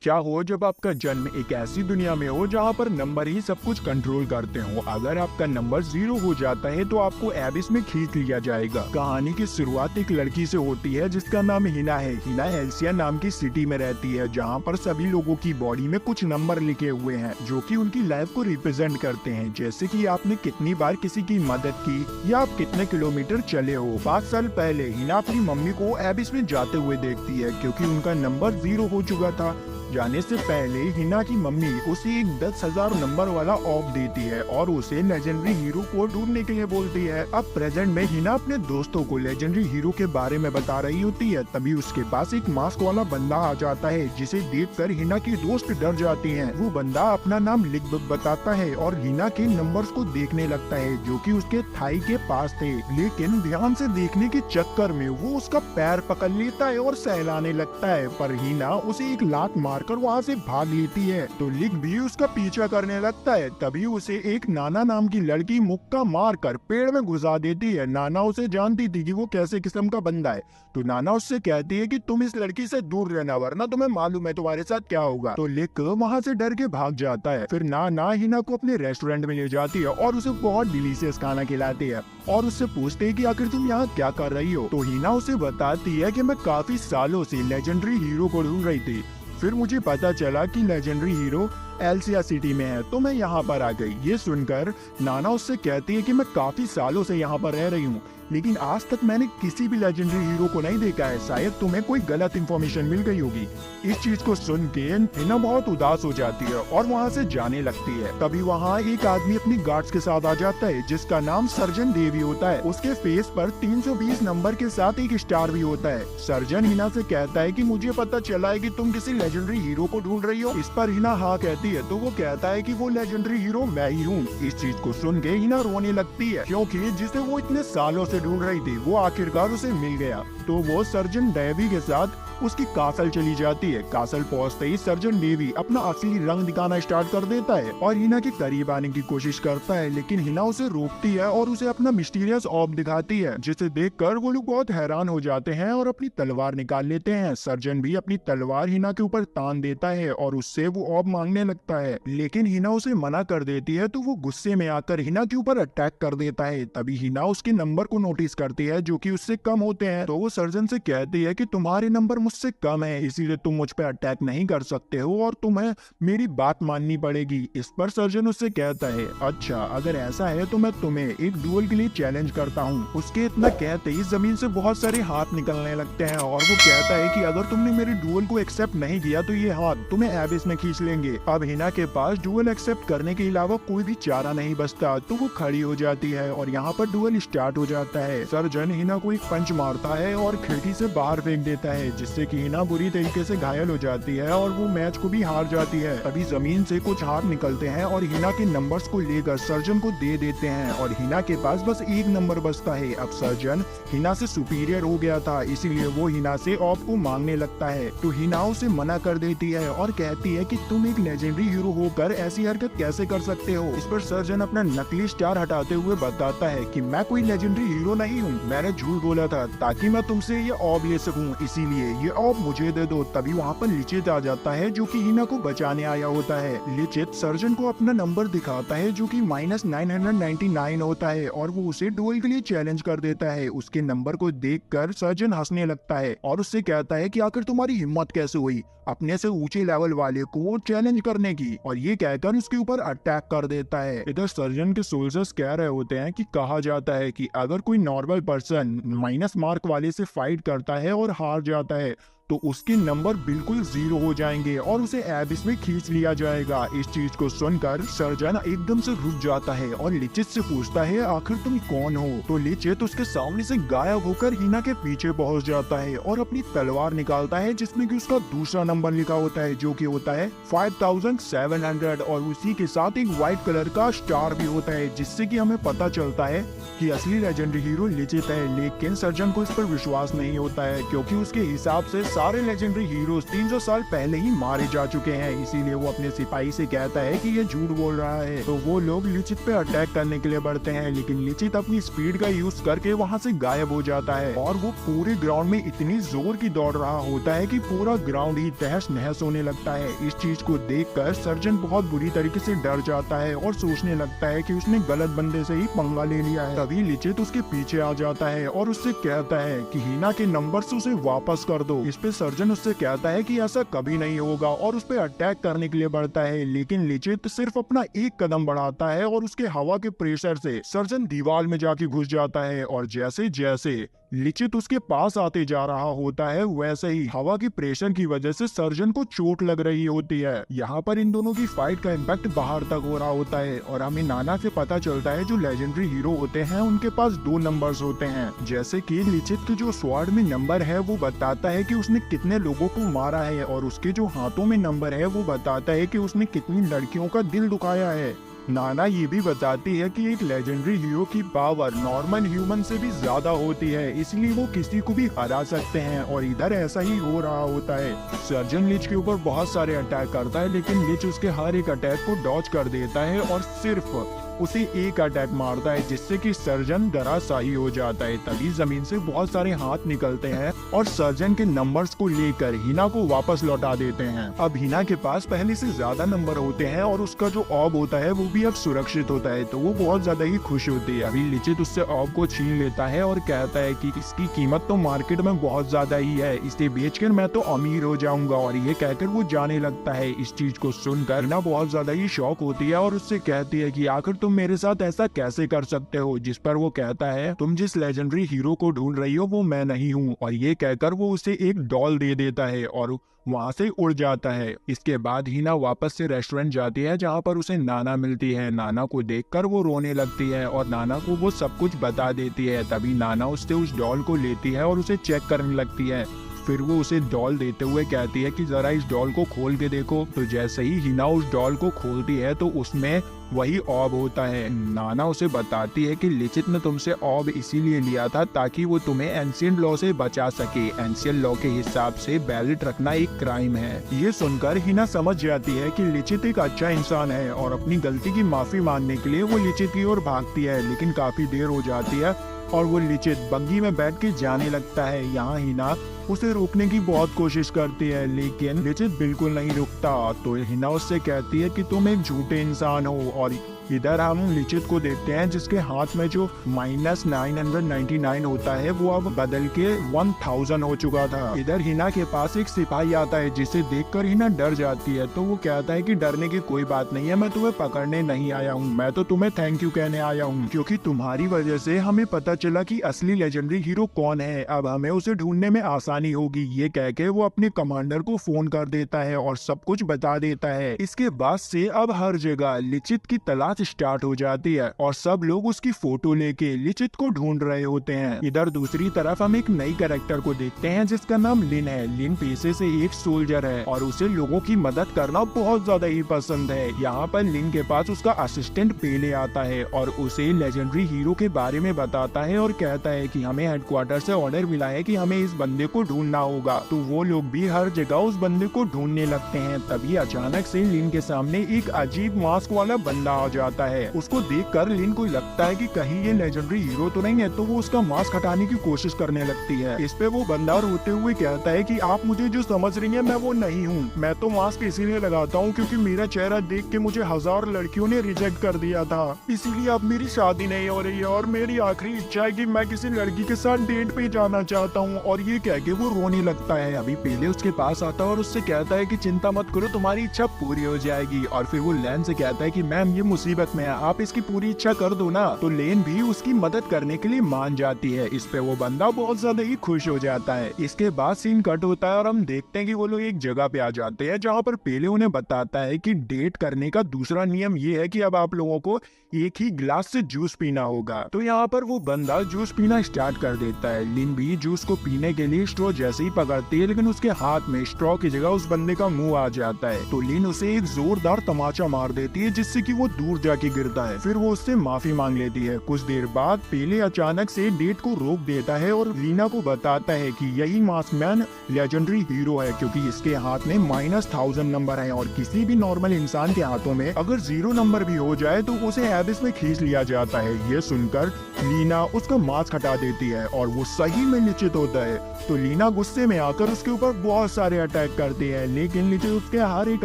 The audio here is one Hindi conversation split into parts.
क्या हो जब आपका जन्म एक ऐसी दुनिया में हो जहाँ पर नंबर ही सब कुछ कंट्रोल करते हो। अगर आपका नंबर 0 हो जाता है तो आपको एबिस में खींच लिया जाएगा। कहानी की शुरुआत एक लड़की से होती है जिसका नाम हिना है। हिना एल्सिया नाम की सिटी में रहती है जहाँ पर सभी लोगों की बॉडी में कुछ नंबर लिखे हुए हैं जो कि उनकी लाइफ को रिप्रेजेंट करते हैं, जैसे कि आपने कितनी बार किसी की मदद की या आप कितने किलोमीटर चले हो। 5 साल पहले हिना अपनी मम्मी को एबिस में जाते हुए देखती है क्योंकि उनका नंबर 0 हो चुका था। जाने से पहले हिना की मम्मी उसे एक 10,000 नंबर वाला ऑफ देती है और उसे लेजेंडरी हीरो को ढूंढने के लिए बोलती है। अब प्रेजेंट में हिना अपने दोस्तों को लेजेंडरी हीरो के बारे में बता रही होती है, तभी उसके पास एक मास्क वाला बंदा आ जाता है जिसे देखकर हिना की दोस्त डर जाती हैं। वो बंदा अपना नाम लिख बताता है और हिना के नंबर्स को देखने लगता है जो कि उसके थाई के पास थे, लेकिन ध्यान से देखने के चक्कर में वो उसका पैर पकड़ लेता है और सहलाने लगता है, पर हिना उसे एक लात मार कर वहाँ से भाग लेती है तो लिक भी उसका पीछा करने लगता है। तभी उसे एक नाना नाम की लड़की मुक्का मार कर पेड़ में घुसा देती है। नाना उसे जानती थी कि वो कैसे किस्म का बंदा है, तो नाना उससे कहती है कि तुम इस लड़की से दूर रहना वरना तुम्हें मालूम है तुम्हारे साथ क्या होगा। तो लिक वहाँ से डर के भाग जाता है। फिर नाना हिना को अपने रेस्टोरेंट में ले जाती है और उसे बहुत डिलीशियस खाना खिलाती है और उससे पूछते है कि आखिर तुम यहाँ क्या कर रही हो। तो हिना उसे बताती है कि मैं काफी सालों से लेजेंडरी हीरो को ढूंढ रही थी, फिर मुझे पता चला कि लेजेंडरी हीरो एल्सिया सिटी में है तो मैं यहाँ पर आ गई। ये सुनकर नाना उससे कहती है कि मैं काफी सालों से यहाँ पर रह रही हूँ लेकिन आज तक मैंने किसी भी लेजेंडरी हीरो को नहीं देखा है, शायद तुम्हें कोई गलत इंफॉर्मेशन मिल गई होगी। इस चीज को सुन के हिना बहुत उदास हो जाती है और वहाँ से जाने लगती है। तभी वहाँ एक आदमी अपनी गार्ड्स के साथ आ जाता है जिसका नाम सर्जन देवी होता है। उसके फेस पर 320 नंबर के साथ एक स्टार भी होता है। सर्जन हिना से कहता है कि मुझे पता चला है कि तुम किसी लेजेंडरी हीरो को ढूंढ रही हो। इस पर हिना हाँ कहती है तो वो कहता है कि वो लेजेंडरी हीरो मैं ही हूँ। इस चीज को सुन के हिना रोने लगती है क्योंकि जिसे वो इतने सालों से ढूंढ रही थी वो आखिरकार उसे मिल गया। तो वो सर्जन डेवी के साथ उसकी कासल चली जाती है। कासल पहुंचते ही सर्जन डेवी अपना असली रंग दिखाना स्टार्ट कर देता है और हिना के करीब आने की कोशिश करता है, लेकिन हिना उसे रोकती है और उसे अपना मिस्टीरियस ऑर्ब दिखाती है जिसे देखकर वो लोग बहुत हैरान हो जाते हैं और अपनी तलवार निकाल लेते हैं। सर्जन भी अपनी तलवार हिना के ऊपर तान देता है और उससे वो ऑर्ब मांगने लगता है, लेकिन हिना उसे मना कर देती है तो वो गुस्से में आकर हिना के ऊपर अटैक कर देता है। तभी हिना उसके नंबर को नोटिस करती है जो कि उससे कम होते हैं, तो वो सर्जन से कहती है कि तुम्हारे नंबर मुझसे कम है इसीलिए तुम मुझ पर अटैक नहीं कर सकते हो और तुम्हें मेरी बात माननी पड़ेगी। इस पर सर्जन उससे कहता है अच्छा अगर ऐसा है तो मैं तुम्हें एक डुएल के लिए चैलेंज करता हूँ। उसके इतना कहते ही जमीन से बहुत सारे हाथ निकलने लगते हैं और वो कहता है कि अगर तुमने मेरे डुएल को एक्सेप्ट नहीं किया तो ये हाथ तुम्हें एबिस में खींच लेंगे। अब हिना के पास डुएल एक्सेप्ट करने के अलावा कोई भी चारा नहीं बचता, तो वो खड़ी हो जाती है और यहाँ पर डुएल स्टार्ट हो जाता है। सर्जन हिना को एक पंच मारता है और खिड़की से बाहर फेंक देता है जिससे कि हिना बुरी तरीके से घायल हो जाती है और वो मैच को भी हार जाती है। तभी जमीन से कुछ हाथ निकलते हैं और हिना के नंबर्स को लेकर सर्जन को दे देते हैं और हिना के पास बस एक नंबर बचता है। अब सर्जन हिना से सुपीरियर हो गया था इसीलिए वो हिना से ऑफ को मांगने लगता है, तो हिना उसे मना कर देती है और कहती है कि तुम एक लेजेंडरी हीरो होकर ऐसी हरकत कैसे कर सकते हो। इस पर सर्जन अपना नकली स्टार हटाते हुए बताता है कि मैं कोई लेजेंडरी हीरो नहीं हूँ, मैंने झूठ बोला था ताकि मैं तुमसे ये ऑफ ले सकूं, इसीलिए ये ऑफ मुझे दे दो। तभी वहाँ पर लिचित आ जाता है जो कि हिना को बचाने आया होता है। लिचित सर्जन को अपना नंबर दिखाता है जो कि -999 होता है और वो उसे डुएल के लिए चैलेंज कर देता है। उसके नंबर को देखकर सर्जन हंसने लगता है और उससे कहता है कि आखिर तुम्हारी हिम्मत कैसे हुई अपने से ऊंचे लेवल वाले को चैलेंज करने की, और ये कहकर उसके ऊपर अटैक कर देता है। इधर सर्जन के सोल्जर्स कह रहे होते हैं कि कहा जाता है कि अगर कोई नॉर्मल पर्सन माइनस मार्क वाले से फाइट करता है और हार जाता है तो उसके नंबर बिल्कुल 0 हो जाएंगे और उसे एबिस में खींच लिया जाएगा। इस चीज को सुनकर सर्जन एकदम से रुक जाता है और लिचित से पूछता है आखिर तुम कौन हो। तो लिचित उसके सामने से गायब होकर हिना के पीछे पहुंच जाता है और अपनी तलवार निकालता है जिसमें कि उसका दूसरा नंबर लिखा होता है जो कि होता है 5700 और उसी के साथ एक व्हाइट कलर का स्टार भी होता है, जिससे कि हमें पता चलता है कि असली लेजेंडरी हीरो लिचित है। लेकिन सर्जन को इस पर विश्वास नहीं होता है क्योंकि उसके हिसाब से सारे लेजेंडरी हीरोज 300 साल पहले ही मारे जा चुके हैं, इसीलिए वो अपने सिपाही से कहता है कि ये झूठ बोल रहा है। तो वो लोग लिचित पे अटैक करने के लिए बढ़ते हैं, लेकिन लिचित अपनी स्पीड का यूज करके वहाँ से गायब हो जाता है और वो पूरे ग्राउंड में इतनी जोर की दौड़ रहा होता है कि पूरा ग्राउंड ही तहस नहस होने लगता है। इस चीज को देखकर सर्जन बहुत बुरी तरीके से डर जाता है और सोचने लगता है कि उसने गलत बंदे से ही पंगा ले लिया है। तभी लिचित उसके पीछे आ जाता है और उससे कहता है कि हीना के नंबर्स उसे वापस कर दो। इस पे सर्जन उससे कहता है कि ऐसा कभी नहीं होगा और उस पे अटैक करने के लिए बढ़ता है, लेकिन लिचित सिर्फ अपना एक कदम बढ़ाता है और उसके हवा के प्रेशर से सर्जन दीवार में जाके घुस जाता है। और जैसे जैसे लिचित उसके पास आते जा रहा होता है, वैसे ही हवा की प्रेशर की वजह से सर्जन को चोट लग रही होती है। यहाँ पर इन दोनों की फाइट का इम्पैक्ट बाहर तक हो रहा होता है और हमें नाना से पता चलता है जो लेजेंडरी हीरो होते हैं उनके पास 2 नंबर्स होते हैं। जैसे कि लिचित के जो स्वॉर्ड में नंबर है वो बताता है कि उसने कितने लोगों को मारा है और उसके जो हाथों में नंबर है वो बताता है कि उसने कितनी लड़कियों का दिल दुखाया है। नाना ये भी बताती है कि एक लेजेंडरी हीरो की पावर नॉर्मल ह्यूमन से भी ज्यादा होती है, इसलिए वो किसी को भी हरा सकते हैं और इधर ऐसा ही हो रहा होता है। सर्जन लिच के ऊपर बहुत सारे अटैक करता है, लेकिन लिच उसके हर एक अटैक को डॉज कर देता है और सिर्फ उसे एक अटैक मारता है, जिससे कि सर्जन धराशायी हो जाता है। तभी जमीन से बहुत सारे हाथ निकलते हैं और सर्जन के नंबर्स को लेकर हिना को वापस लौटा देते हैं। अब हिना के पास पहले से ज्यादा नंबर होते हैं और उसका जो ऑब होता है वो भी अब सुरक्षित होता है, तो वो बहुत ज्यादा ही खुश होती है। अभी लिचित उससे ऑब को छीन लेता है और कहता है कि इसकी कीमत तो मार्केट में बहुत ज्यादा ही है, इसे बेचकर मैं तो अमीर हो जाऊंगा, और ये कहकर वो जाने लगता है। इस चीज को सुनकर हिना बहुत ज्यादा ही शॉक होती है और उससे कहती है कि आखिर तुम मेरे साथ ऐसा कैसे कर सकते हो, जिस पर वो कहता है तुम जिस लेजेंडरी हीरो को ढूंढ रही हो वो मैं नहीं हूँ, और ये कहकर वो उसे एक डॉल दे देता है और वहाँ से उड़ जाता है। इसके बाद हिना वापस से रेस्टोरेंट जाती है जहाँ पर उसे नाना मिलती है। नाना को देखकर वो रोने लगती है और नाना को वो सब कुछ बता देती है। तभी नाना उससे उस डॉल को लेती है और उसे चेक करने लगती है। फिर वो उसे डॉल देते हुए कहती है कि जरा इस डॉल को खोल के देखो। तो जैसे ही हिना उस डॉल को खोलती है तो उसमें वही ऑब होता है। नाना उसे बताती है कि लिचित ने तुमसे ऑब इसीलिए लिया था ताकि वो तुम्हें एंशिएंट लॉ से बचा सके। एंशिएंट लॉ के हिसाब से बैलेट रखना एक क्राइम है। ये सुनकर हिना समझ जाती है कि लिचित एक अच्छा इंसान है और अपनी गलती की माफी मांगने के लिए वो लिचित की ओर भागती है, लेकिन काफी देर हो जाती है और वो लिचित बग्गी में बैठ के जाने लगता है। यहाँ हिना उसे रोकने की बहुत कोशिश करती है, लेकिन लिचित बिल्कुल नहीं रुकता। तो हिना उससे कहती है कि तुम एक झूठे इंसान हो। और इधर हम लिचित को देखते हैं जिसके हाथ में जो -999 होता है वो अब बदल के 1000 हो चुका था। इधर हिना के पास एक सिपाही आता है जिसे देखकर हिना डर जाती है। तो वो कहता है कि डरने की कोई बात नहीं है, मैं तुम्हें पकड़ने नहीं आया हूँ, मैं तो तुम्हें थैंक यू कहने आया हूँ, क्योंकि तुम्हारी वजह से हमें पता चला कि असली लेजेंडरी हीरो कौन है। अब हमें उसे ढूंढने में आसानी होगी। ये कह के वो अपने कमांडर को फोन कर देता है और सब कुछ बता देता है। इसके बाद से अब हर जगह लिचित की तलाश स्टार्ट हो जाती है और सब लोग उसकी फोटो लेके लिचित को ढूंढ रहे होते हैं। इधर दूसरी तरफ हम एक नई कैरेक्टर को देखते हैं जिसका नाम लिन है। लिन पेशे से एक सोल्जर है और उसे लोगों की मदद करना बहुत ज्यादा ही पसंद है। यहाँ पर लिन के पास उसका असिस्टेंट पेले आता है और उसे लेजेंडरी हीरो के बारे में बताता है और कहता है कि हमें हेडक्वार्टर से ऑर्डर मिला है कि हमें इस बंदे को ढूंढना होगा। तो वो लोग भी हर जगह उस बंदे को ढूंढने लगते हैं। तभी अचानक से लिन के सामने एक अजीब मास्क वाला बंदा आ जाता है। उसको देखकर लिन को लगता है कि कहीं ये लेजेंडरी हीरो तो नहीं है, तो वो उसका मास्क हटाने की कोशिश करने लगती है। इस पे वो बंदा रोते हुए कहता है कि आप मुझे जो समझ रही हैं मैं वो नहीं हूँ, मैं तो मास्क इसीलिए लगाता हूँ क्योंकि मेरा चेहरा देख के मुझे 1000 लड़कियों ने रिजेक्ट कर दिया था, इसीलिए अब मेरी शादी नहीं हो रही है और मेरी आखिरी इच्छा है कि मैं किसी लड़की के साथ डेट पे जाना चाहता हूँ। और ये कह के वो रोने लगता है। अभी पेले उसके पास आता है और उससे कहता है कि चिंता मत करो, तुम्हारी इच्छा पूरी हो जाएगी। और फिर वो लेन से कहता है कि मैम ये मुसीबत में है, आप इसकी पूरी इच्छा कर दो ना। तो लेन भी उसकी मदद करने के लिए मान जाती है। इस पे वो बंदा बहुत ज्यादा ही खुश हो जाता है। इसके बाद सीन कट होता है और हम देखते हैं कि वो लोग एक जगह पे आ जाते हैं जहाँ पर पेले उन्हें बताता है कि डेट करने का दूसरा नियम ये है कि अब आप लोगों को एक ही गिलास से जूस पीना होगा। तो यहाँ पर वो बंदा जूस पीना स्टार्ट कर देता है। लिन भी जूस को पीने के लिए स्ट्रॉ जैसे ही पकड़ती है, लेकिन उसके हाथ में स्ट्रॉ की जगह उस बंदे का मुंह आ जाता है। तो लिन उसे एक जोरदार तमाचा मार देती है, जिससे कि वो दूर जाके गिरता है। फिर वो उससे माफी मांग लेती है। कुछ देर बाद पेले अचानक से डेट को रोक देता है और लीना को बताता है कि यही मास्कमैन लेजेंडरी हीरो है, क्योंकि इसके हाथ में -1000 नंबर है और किसी भी नॉर्मल इंसान के हाथों में अगर 0 नंबर भी हो जाए तो उसे एबिस में खींच लिया जाता है। ये सुनकर लीना उसका मास्क हटा देती है और वो सही में निश्चित होता है। तो लीना गुस्से में आकर उसके ऊपर बहुत सारे अटैक करती है, लेकिन निश्चित उसके हर एक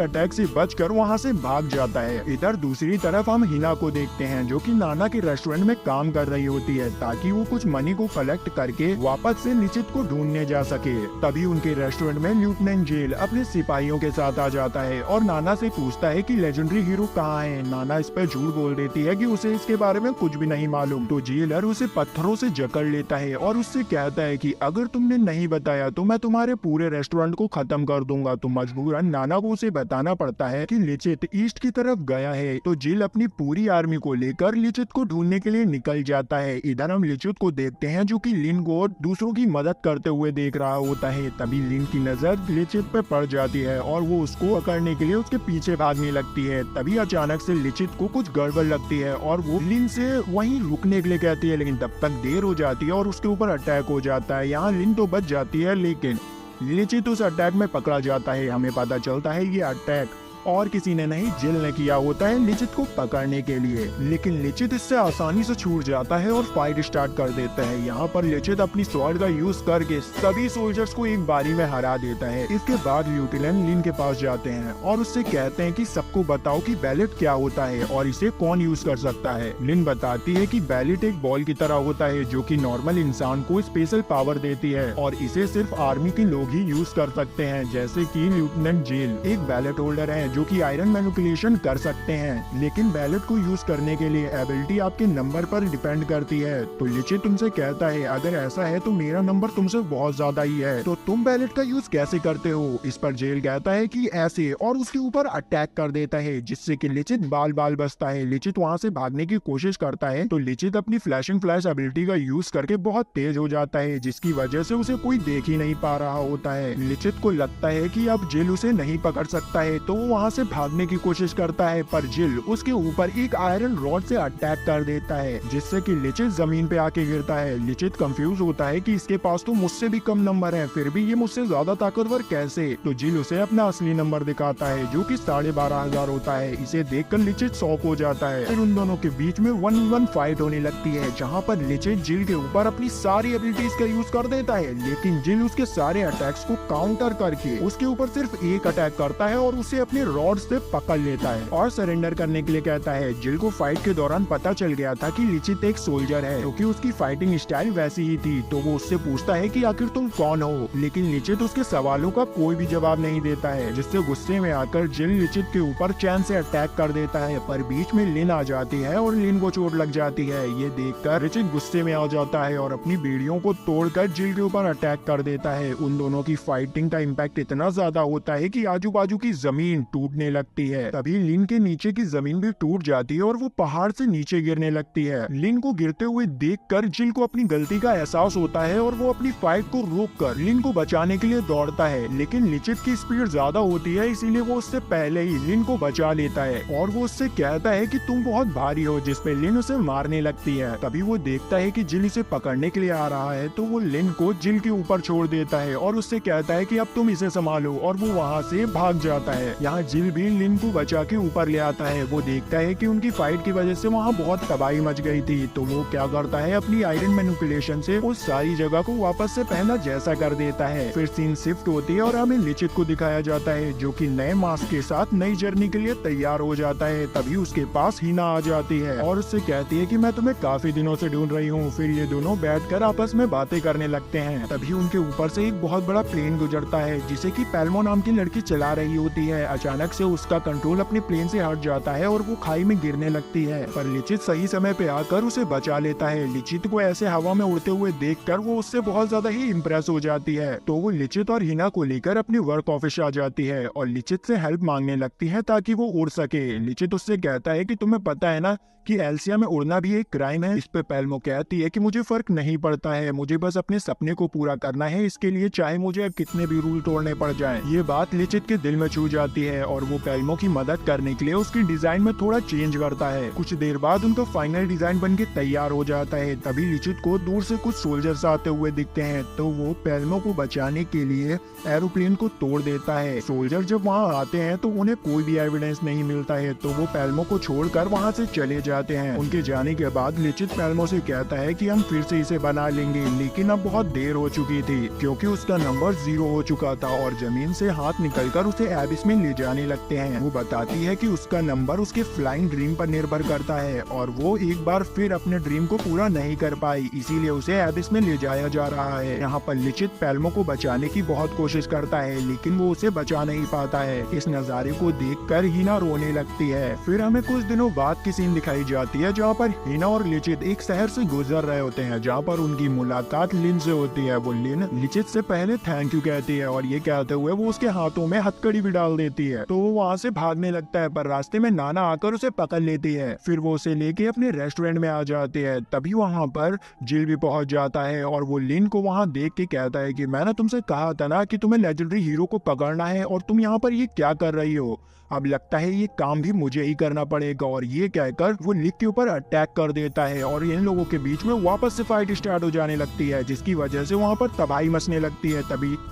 अटैक से बचकर वहाँ से भाग जाता है। इधर दूसरी तरफ हम हिना को देखते हैं, जो कि नाना के रेस्टोरेंट में काम कर रही होती है ताकि वो कुछ मनी को कलेक्ट करके वापस से निश्चित को ढूंढने जा सके। तभी उनके रेस्टोरेंट में लेफ्टिनेंट जेल अपने सिपाहियों के साथ आ जाता है और नाना से पूछता है कि लेजेंडरी हीरो कहाँ है। नाना इस पर झूठ बोल देती है कि उसे इसके बारे में कुछ भी नहीं मालूम। तो जेलर उसे पत्थरों से जकड़ लेता है और उससे कहता है कि अगर तुमने नहीं बताया तो मैं तुम्हारे पूरे रेस्टोरेंट को खत्म कर दूंगा। तो मजबूरन नाना को उसे बताना पड़ता है कि लिचित ईस्ट की तरफ गया है। तो जिल अपनी पूरी आर्मी को लेकर लिचित को ढूंढने के लिए निकल जाता है। इधर हम लिचित को देखते हैं, जो कि लिन को दूसरों की मदद करते हुए देख रहा होता है। तभी लिन की नजर लिचित पे पड़ जाती है और वो उसको पकड़ने के लिए उसके पीछे भागने लगती है। तभी अचानक से लिचित को कुछ गड़बड़ लगती है और वो लिन से वहीं रुकने के लिए कहती है, लेकिन तब तक देर हो जाती है और उसके ऊपर अटैक हो जाता है। यहाँ लिन तो बच जाती है, लेकिन लिचित उस अटैक में पकड़ा जाता है। हमें पता चलता है ये अटैक और किसी ने नहीं, जिल ने किया होता है लिचित को पकड़ने के लिए। लेकिन लिचित इससे आसानी से छूट जाता है और फाइट स्टार्ट कर देता है। यहाँ पर लिचित अपनी स्वॉर्ड का यूज करके सभी सोल्जर्स को एक बारी में हरा देता है। इसके बाद ल्यूटेनेंट लिन के पास जाते हैं और उससे कहते हैं कि सबको बताओ कि बैलेट क्या होता है और इसे कौन यूज कर सकता है। लिन बताती है कि बैलेट एक बॉल की तरह होता है, जो कि नॉर्मल इंसान को स्पेशल पावर देती है और इसे सिर्फ आर्मी के लोग ही यूज कर सकते हैं, जैसे कि लेफ्टिनेंट जेल एक बैलेट होल्डर है जो कि आयरन मैनिपुलेशन कर सकते हैं। लेकिन बैलेट को यूज करने के लिए एबिलिटी आपके नंबर पर डिपेंड करती है। तो लिचित तुमसे कहता है अगर ऐसा है तो मेरा नंबर तुमसे बहुत ज्यादा ही है, तो तुम बैलेट का यूज कैसे करते हो। इस पर जेल कहता है कि ऐसे, और उसके ऊपर अटैक कर देता है, जिससे कि लिचित बाल बाल बचता है। लिचित वहाँ से भागने की कोशिश करता है तो लिचित अपनी फ्लैशिंग फ्लैश एबिलिटी का यूज करके बहुत तेज हो जाता है, जिसकी वजह से उसे कोई देख ही नहीं पा रहा होता है। लिचित को लगता है कि अब जेल उसे नहीं पकड़ सकता है, तो वो वहाँ से भागने की कोशिश करता है, पर जिल उसके ऊपर एक आयरन रॉड से अटैक कर देता है, जिससे कि लिचित जमीन पे आके गिरता है। लिचित कंफ्यूज होता है कि इसके पास तो मुझसे भी कम नंबर है, फिर भी ये मुझसे ज्यादा ताकतवर कैसे। तो जिल उसे अपना असली नंबर दिखाता है, जो कि 12,500 होता है। इसे देखकर लिचित शॉक हो जाता है। फिर उन दोनों के बीच में 1v1 फाइट होने लगती है, जहाँ पर लिचित जिल के ऊपर अपनी सारी एबिलिटीज का यूज कर देता है, लेकिन जिल उसके सारे अटैक्स को काउंटर करके उसके ऊपर सिर्फ एक अटैक करता है और उसे अपने रॉड से पकड़ लेता है और सरेंडर करने के लिए कहता है। जिल को फाइट के दौरान पता चल गया था कि लिचित एक सोल्जर है, क्योंकि उसकी फाइटिंग स्टाइल वैसी ही थी। तो वो उससे पूछता है कि आखिर तुम कौन हो, लेकिन लिचित उसके सवालों का कोई भी जवाब नहीं देता है, जिससे गुस्से में आकर जिल लिचित के ऊपर चैन से अटैक कर देता है। पर बीच में लिन आ जाती है और लिन को चोट लग जाती है। ये देखकर लिचित गुस्से में आ जाता है और अपनी बेड़ियों को तोड़कर जिल के ऊपर अटैक कर देता है। उन दोनों की फाइटिंग का इम्पैक्ट इतना ज्यादा होता है कि आजू बाजू की जमीन टूटने लगती है। तभी लिन के नीचे की जमीन भी टूट जाती है और वो पहाड़ से नीचे गिरने लगती है। लिन को गिरते हुए देखकर जिल को अपनी गलती का एहसास होता है और वो अपनी फाइट को रोककर लिन को बचाने के लिए दौड़ता है, लेकिन लिचित की स्पीड ज्यादा होती है, इसीलिए वो उससे पहले ही लिन को बचा लेता है और वो उससे कहता है कि तुम बहुत भारी हो, जिसपे लिन उसे मारने लगती है। तभी वो देखता है कि जिल इसे पकड़ने के लिए आ रहा है, तो वो लिन को जिल के ऊपर छोड़ देता है और उससे कहता है कि अब तुम इसे संभालो, और वो वहाँ से भाग जाता है। यहाँ जिल भी लिन को बचा के ऊपर ले आता है। वो देखता है कि उनकी फाइट की वजह से वहाँ बहुत तबाही मच गई थी, तो वो क्या करता है, अपनी आयरन मैनिपुलेशन से उस सारी जगह को वापस से पहला जैसा कर देता है। फिर सीन शिफ्ट होती है और हमें लिचित को दिखाया जाता है, जो कि नए मास्क के साथ नई जर्नी के लिए तैयार हो जाता है। तभी उसके पास हिना आ जाती है और उससे कहती है कि मैं तुम्हें काफी दिनों से ढूंढ रही हूँ। फिर ये दोनों बैठकर आपस में बातें करने लगते हैं। तभी उनके ऊपर से एक बहुत बड़ा प्लेन गुजरता है, जिसे कि पैल्मो नाम की लड़की चला रही होती है। अचानक अचानक से उसका कंट्रोल अपने प्लेन से हट जाता है और वो खाई में गिरने लगती है, पर लिचित सही समय पे आकर उसे बचा लेता है। लिचित को ऐसे हवा में उड़ते हुए देखकर वो उससे बहुत ज्यादा ही इम्प्रेस हो जाती है, तो वो लिचित और हिना को लेकर अपनी वर्क ऑफिस आ जाती है और लिचित से हेल्प मांगने लगती है ताकि वो उड़ सके। लिचित उससे कहता है कि तुम्हें पता है ना कि एल्सिया में उड़ना भी एक क्राइम है। इस पे पेल्मो कहती है कि मुझे फर्क नहीं पड़ता है, मुझे बस अपने सपने को पूरा करना है, इसके लिए चाहे मुझे कितने भी रूल तोड़ने पड़ जाएं। ये बात लिचित के दिल में छू जाती है और वो पेल्मो की मदद करने के लिए उसकी डिजाइन में थोड़ा चेंज करता है। कुछ देर बाद उनका फाइनल डिजाइन बनके तैयार हो जाता है। तभी लिचित को दूर से कुछ सोल्जर्स आते हुए दिखते हैं, तो वो पेल्मो को बचाने के लिए एरोप्लेन को तोड़ देता है। सोल्जर जब वहाँ आते हैं तो उन्हें कोई भी एविडेंस नहीं मिलता है, तो वो पेल्मो को छोड़कर वहाँ से चले जाते हैं। उनके जाने के बाद लिचित पेल्मो से कहता है कि हम फिर से इसे बना लेंगे, लेकिन अब बहुत देर हो चुकी थी क्योंकि उसका नंबर 0 हो चुका था और जमीन से हाथ निकलकर उसे एबिस में ले जाने लगते हैं। वो बताती है कि उसका नंबर उसके फ्लाइंग ड्रीम पर निर्भर करता है और वो एक बार फिर अपने ड्रीम को पूरा नहीं कर पाई, इसीलिए उसे एबिस में ले जाया जा रहा है। यहाँ पर लिचित पेल्मो को बचाने की बहुत कोशिश करता है, लेकिन वो उसे बचा नहीं पाता है। इस नजारे को देखकर हिना रोने लगती है। फिर हमें कुछ दिनों बाद की सीन दिखाई जाती है जहाँ पर हिना और लिचित एक शहर से गुजर रहे होते हैं, जहाँ पर उनकी मुलाकात लिन से होती है। वो लिन लिचित से पहले थैंक यू कहती है और ये कहते हुए वो उसके हाथों में हथकड़ी भी डाल देती है, तो वो वहाँ से भागने लगता है, पर रास्ते में नाना आकर उसे पकड़ लेती है। फिर वो उसे लेके अपने रेस्टोरेंट में आ जाती है। तभी वहाँ पर जिल भी पहुँच जाता है और वो लिन को वहाँ देख के कहता है कि मैंने तुमसे कहा था ना कि तुम्हें लेजेंडरी हीरो को पकड़ना है और तुम यहाँ पर ये क्या कर रही हो। अब लगता है ये काम भी मुझे ही करना पड़ेगा। और ये कहकर वो लिक के ऊपर अटैक कर देता है और इन लोगों के बीच में वापस से फाइट स्टार्ट हो जाने लगती है, जिसकी वजह से वहाँ पर तबाही मचने लगती है।